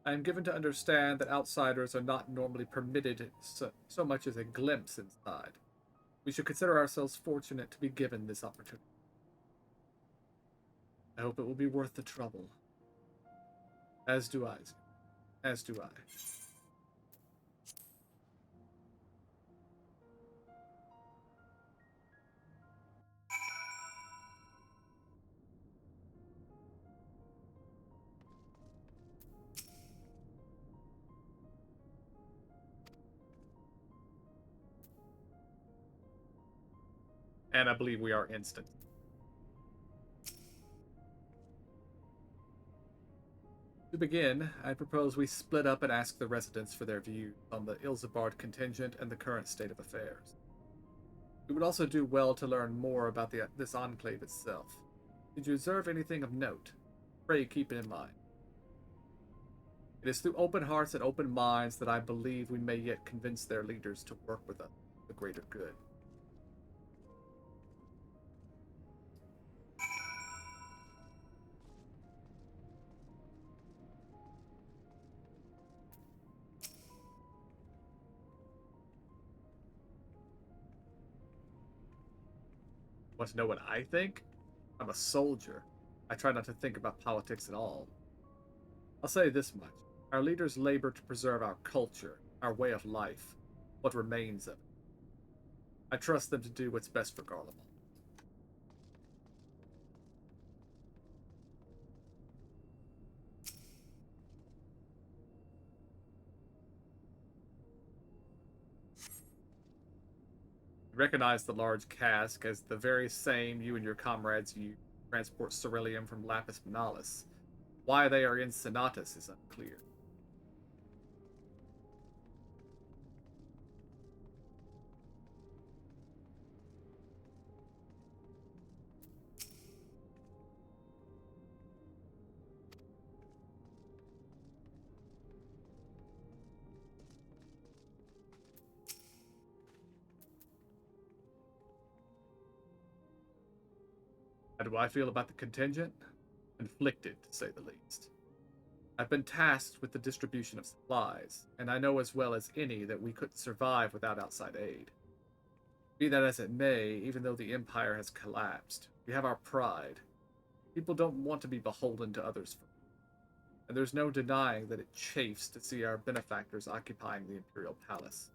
I am given to understand that outsiders are not normally permitted so much as a glimpse inside. We should consider ourselves fortunate to be given this opportunity. I hope it will be worth the trouble. As do I. As do I. And I believe we are instant. To begin, I propose we split up and ask the residents for their views on the Ilzabard contingent and the current state of affairs. We would also do well to learn more about this enclave itself. Did you observe anything of note? Pray keep it in mind. It is through open hearts and open minds that I believe we may yet convince their leaders to work with us for the greater good. Want to know what I think? I'm a soldier. I try not to think about politics at all. I'll say this much. Our leaders labor to preserve our culture, our way of life, what remains of it. I trust them to do what's best for Garlemald. You recognize the large cask as the very same you and your comrades used to transport Ceruleum from Lapis Manalis. Why they are in Senatus is unclear. How do I feel about the contingent? Conflicted, to say the least. I've been tasked with the distribution of supplies, and I know as well as any that we couldn't survive without outside aid. Be that as it may, even though the Empire has collapsed, we have our pride. People don't want to be beholden to others, and there's no denying that it chafes to see our benefactors occupying the Imperial Palace.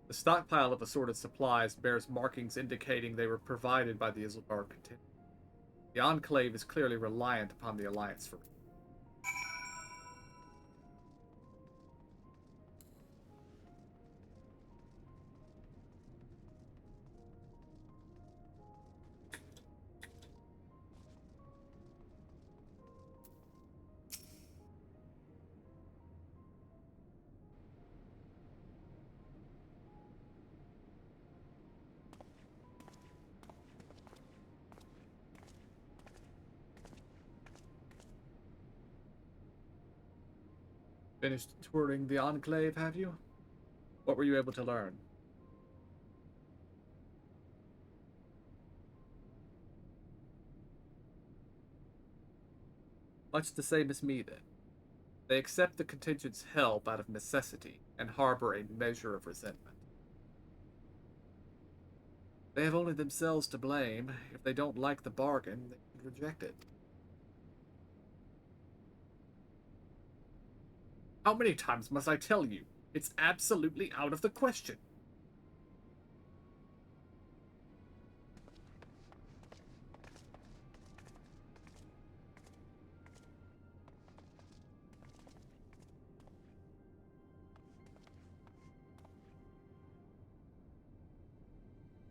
The stockpile of assorted supplies bears markings indicating they were provided by the Ilzabard contingent. The Enclave is clearly reliant upon the Alliance for Finished touring the Enclave, have you? What were you able to learn? Much the same as me, then. They accept the contingent's help out of necessity and harbor a measure of resentment. They have only themselves to blame. If they don't like the bargain, they should reject it. How many times must I tell you? It's absolutely out of the question.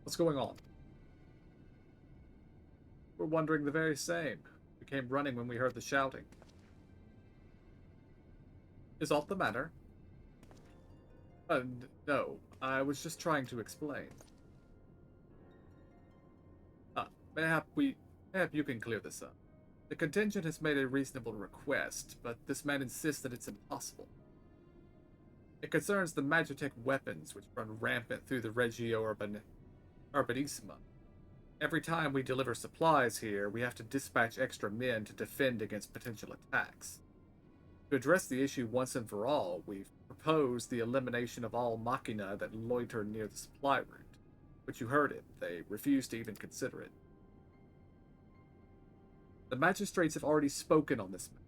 What's going on? We're wondering the very same. We came running when we heard the shouting. Is aught the matter? No. I was just trying to explain. Mayhap you can clear this up. The contingent has made a reasonable request, but this man insists that it's impossible. It concerns the Magitech weapons which run rampant through the Regio Urbanissima. Every time we deliver supplies here, we have to dispatch extra men to defend against potential attacks. To address the issue once and for all, we've proposed the elimination of all machina that loiter near the supply route. But you heard it. They refused to even consider it. The magistrates have already spoken on this matter.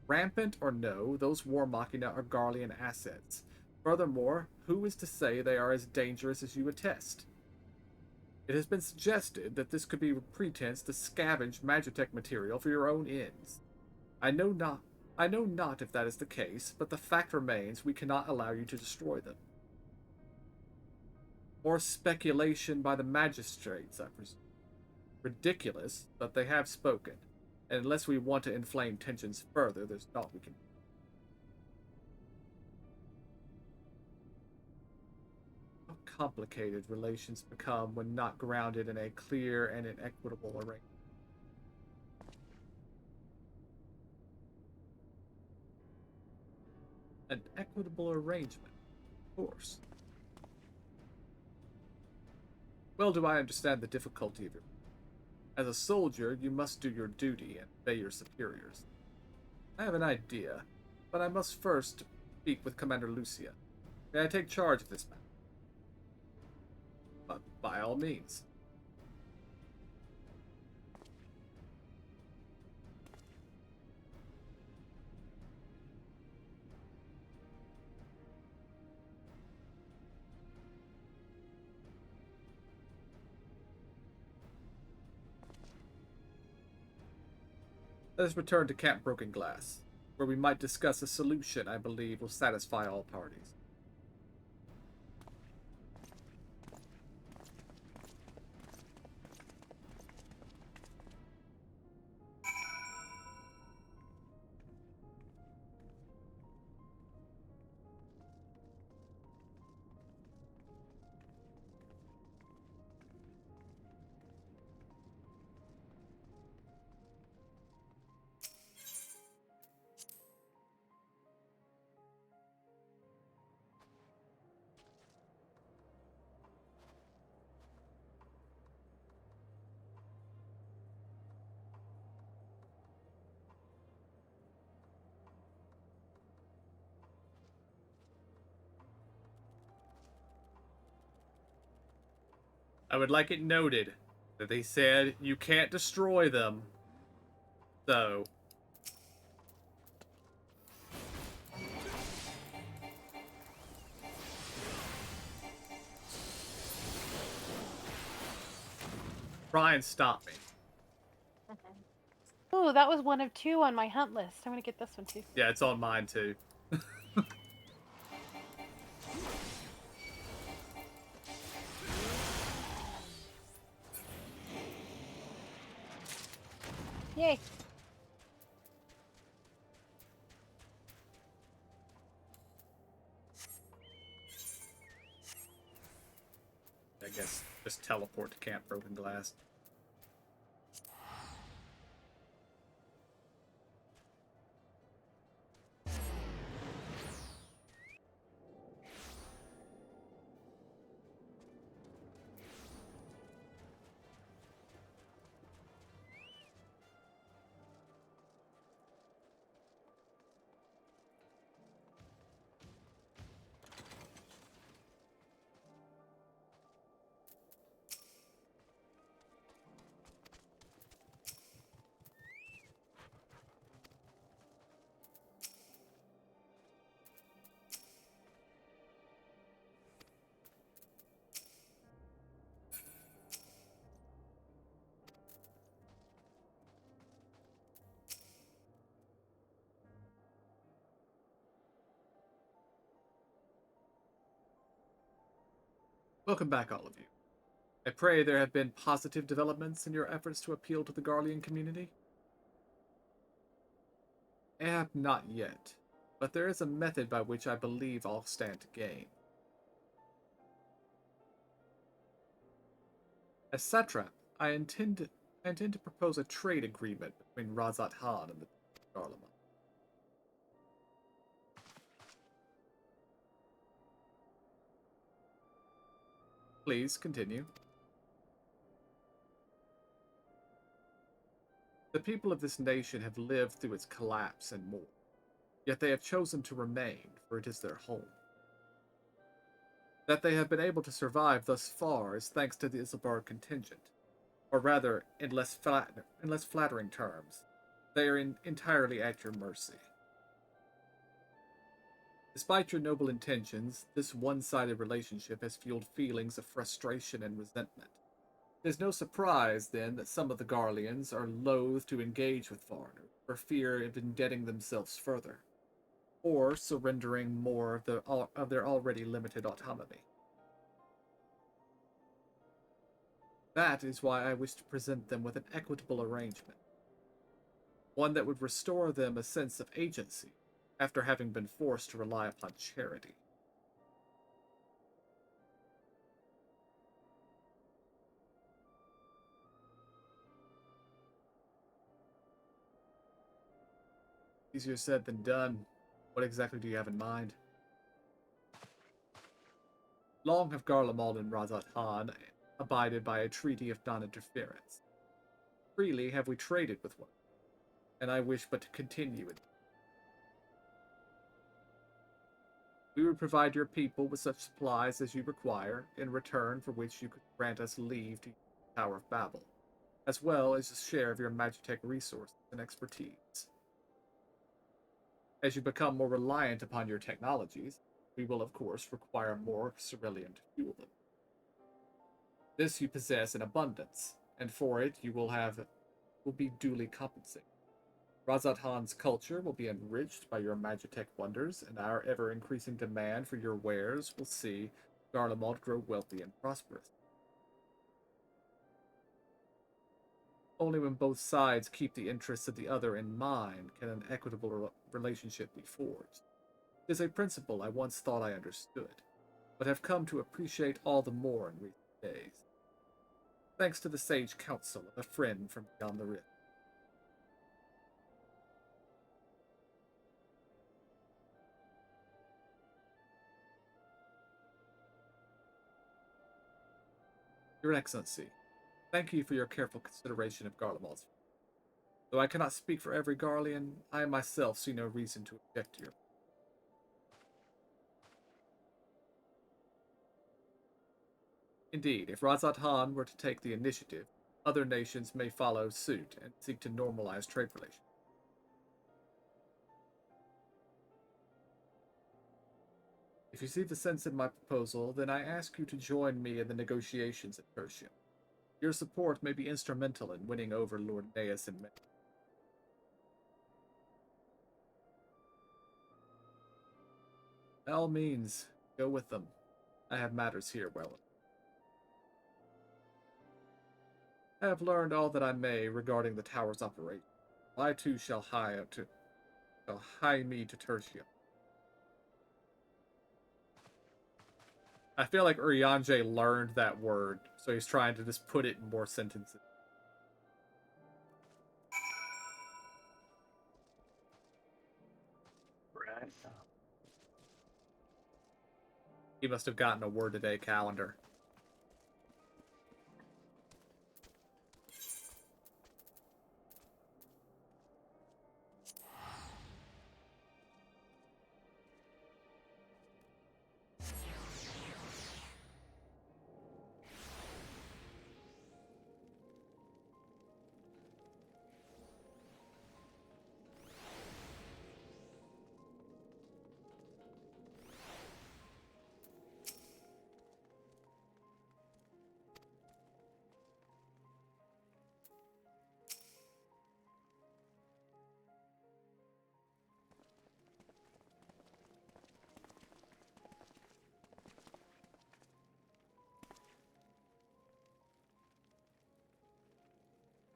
Rampant or no, those war machina are Garlean assets. Furthermore, who is to say they are as dangerous as you attest? It has been suggested that this could be a pretense to scavenge Magitech material for your own ends. I know not if that is the case, but the fact remains we cannot allow you to destroy them. More speculation by the magistrates, I presume. Ridiculous, but they have spoken, and unless we want to inflame tensions further, there's naught we can do. How complicated relations become when not grounded in a clear and an equitable arrangement. An equitable arrangement, of course. Well do I understand the difficulty of it. As a soldier, you must do your duty and obey your superiors. I have an idea, but I must first speak with Commander Lucia. May I take charge of this matter? But by all means. Let us return to Camp Broken Glass, where we might discuss a solution I believe will satisfy all parties. I would like it noted that they said you can't destroy them. So, try and stop me. Ooh, that was one of 2 on my hunt list. I'm gonna get this one too. Yeah, it's on mine too. Yay. I guess just teleport to Camp Broken Glass. Welcome back, all of you. I pray there have been positive developments in your efforts to appeal to the Garlean community? Not yet. but there is a method by which I believe all stand to gain. As satrap, I intend to propose a trade agreement between Razat Khan and the Garlemald. Please continue. The people of this nation have lived through its collapse and more, yet they have chosen to remain, for it is their home. That they have been able to survive thus far is thanks to the Isambard contingent, or rather, in less flattering terms, they are entirely at your mercy. Despite your noble intentions, this one-sided relationship has fueled feelings of frustration and resentment. It is no surprise, then, that some of the Garleans are loath to engage with foreigners for fear of indebting themselves further, or surrendering more of their already limited autonomy. That is why I wish to present them with an equitable arrangement, one that would restore them a sense of agency after having been forced to rely upon charity. Easier said than done. What exactly do you have in mind? Long have Garlemald and Razat Khan abided by a treaty of non-interference. Freely have we traded with one, and I wish but to continue it. We would provide your people with such supplies as you require, in return for which you could grant us leave to use the Tower of Babel, as well as a share of your Magitech resources and expertise. As you become more reliant upon your technologies, we will of course require more ceruleum to fuel them. This you possess in abundance, and for it you will be duly compensated. Razat Khan's culture will be enriched by your Magitech wonders, and our ever-increasing demand for your wares will see Garlemald grow wealthy and prosperous. Only when both sides keep the interests of the other in mind can an equitable relationship be forged. It is a principle I once thought I understood, but have come to appreciate all the more in recent days, thanks to the sage counsel of a friend from beyond the rift. Your Excellency, thank you for your careful consideration of Garlemald's. Though I cannot speak for every Garlean, I myself see no reason to object to your. Indeed, if Razat Khan were to take the initiative, other nations may follow suit and seek to normalize trade relations. If you see the sense in my proposal, then I ask you to join me in the negotiations at Tertium. Your support may be instrumental in winning over Lord Naeus and me. By all means, go with them. I have matters here well. I have learned all that I may regarding the tower's operation. I too shall hie me to Tertium. I feel like Urianger learned that word, so he's trying to just put it in more sentences. Right. He must have gotten a word a day calendar.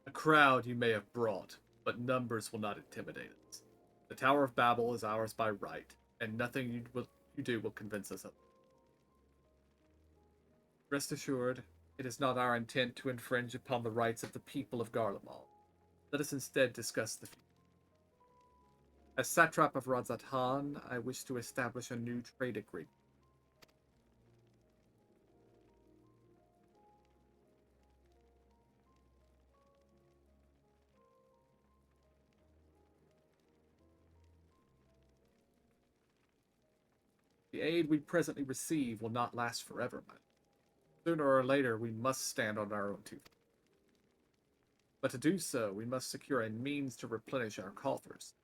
A crowd you may have brought, but numbers will not intimidate us. The Tower of Babel is ours by right, and nothing you do will convince us of it. Rest assured, it is not our intent to infringe upon the rights of the people of Garlemald. Let us instead discuss the future. As satrap of Radzatan, I wish to establish a new trade agreement. The aid we presently receive will not last forever, my lord. Sooner or later, we must stand on our own two feet. But to do so, we must secure a means to replenish our coffers,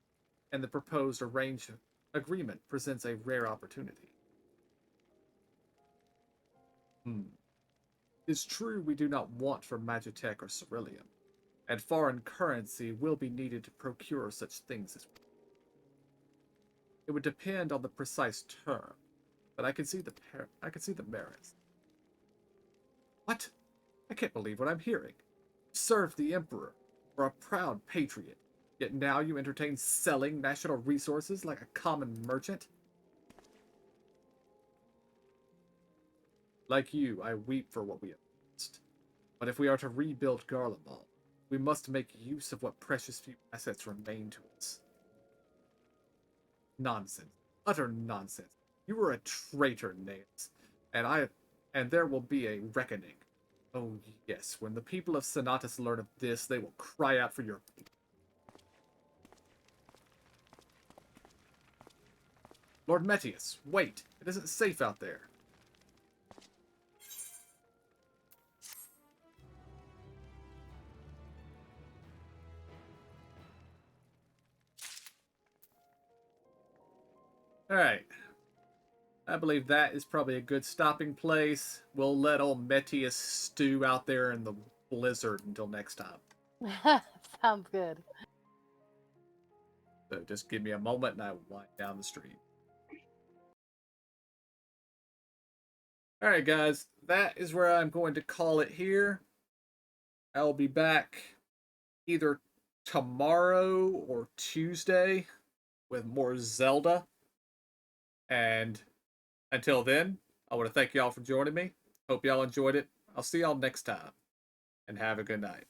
and the proposed agreement presents a rare opportunity. It's true we do not want for Magitech or Ceruleum, and foreign currency will be needed to procure such things as well. It would depend on the precise term, but I can see the merits. What? I can't believe what I'm hearing. You served the Emperor, were a proud patriot, yet now you entertain selling national resources like a common merchant? Like you, I weep for what we have lost. But if we are to rebuild Garlemald, we must make use of what precious few assets remain to us. Nonsense. Utter nonsense. You were a traitor, Naeus, and there will be a reckoning. Oh yes, when the people of Senatus learn of this, they will cry out for your... Lord Metius, wait! It isn't safe out there. Alright. I believe that is probably a good stopping place. We'll let old Metius stew out there in the blizzard until next time. Sounds good. So just give me a moment and I will wind down the stream. Alright guys, that is where I'm going to call it here. I'll be back either tomorrow or Tuesday with more Zelda. And until then, I want to thank y'all for joining me. Hope y'all enjoyed it. I'll see y'all next time. And have a good night.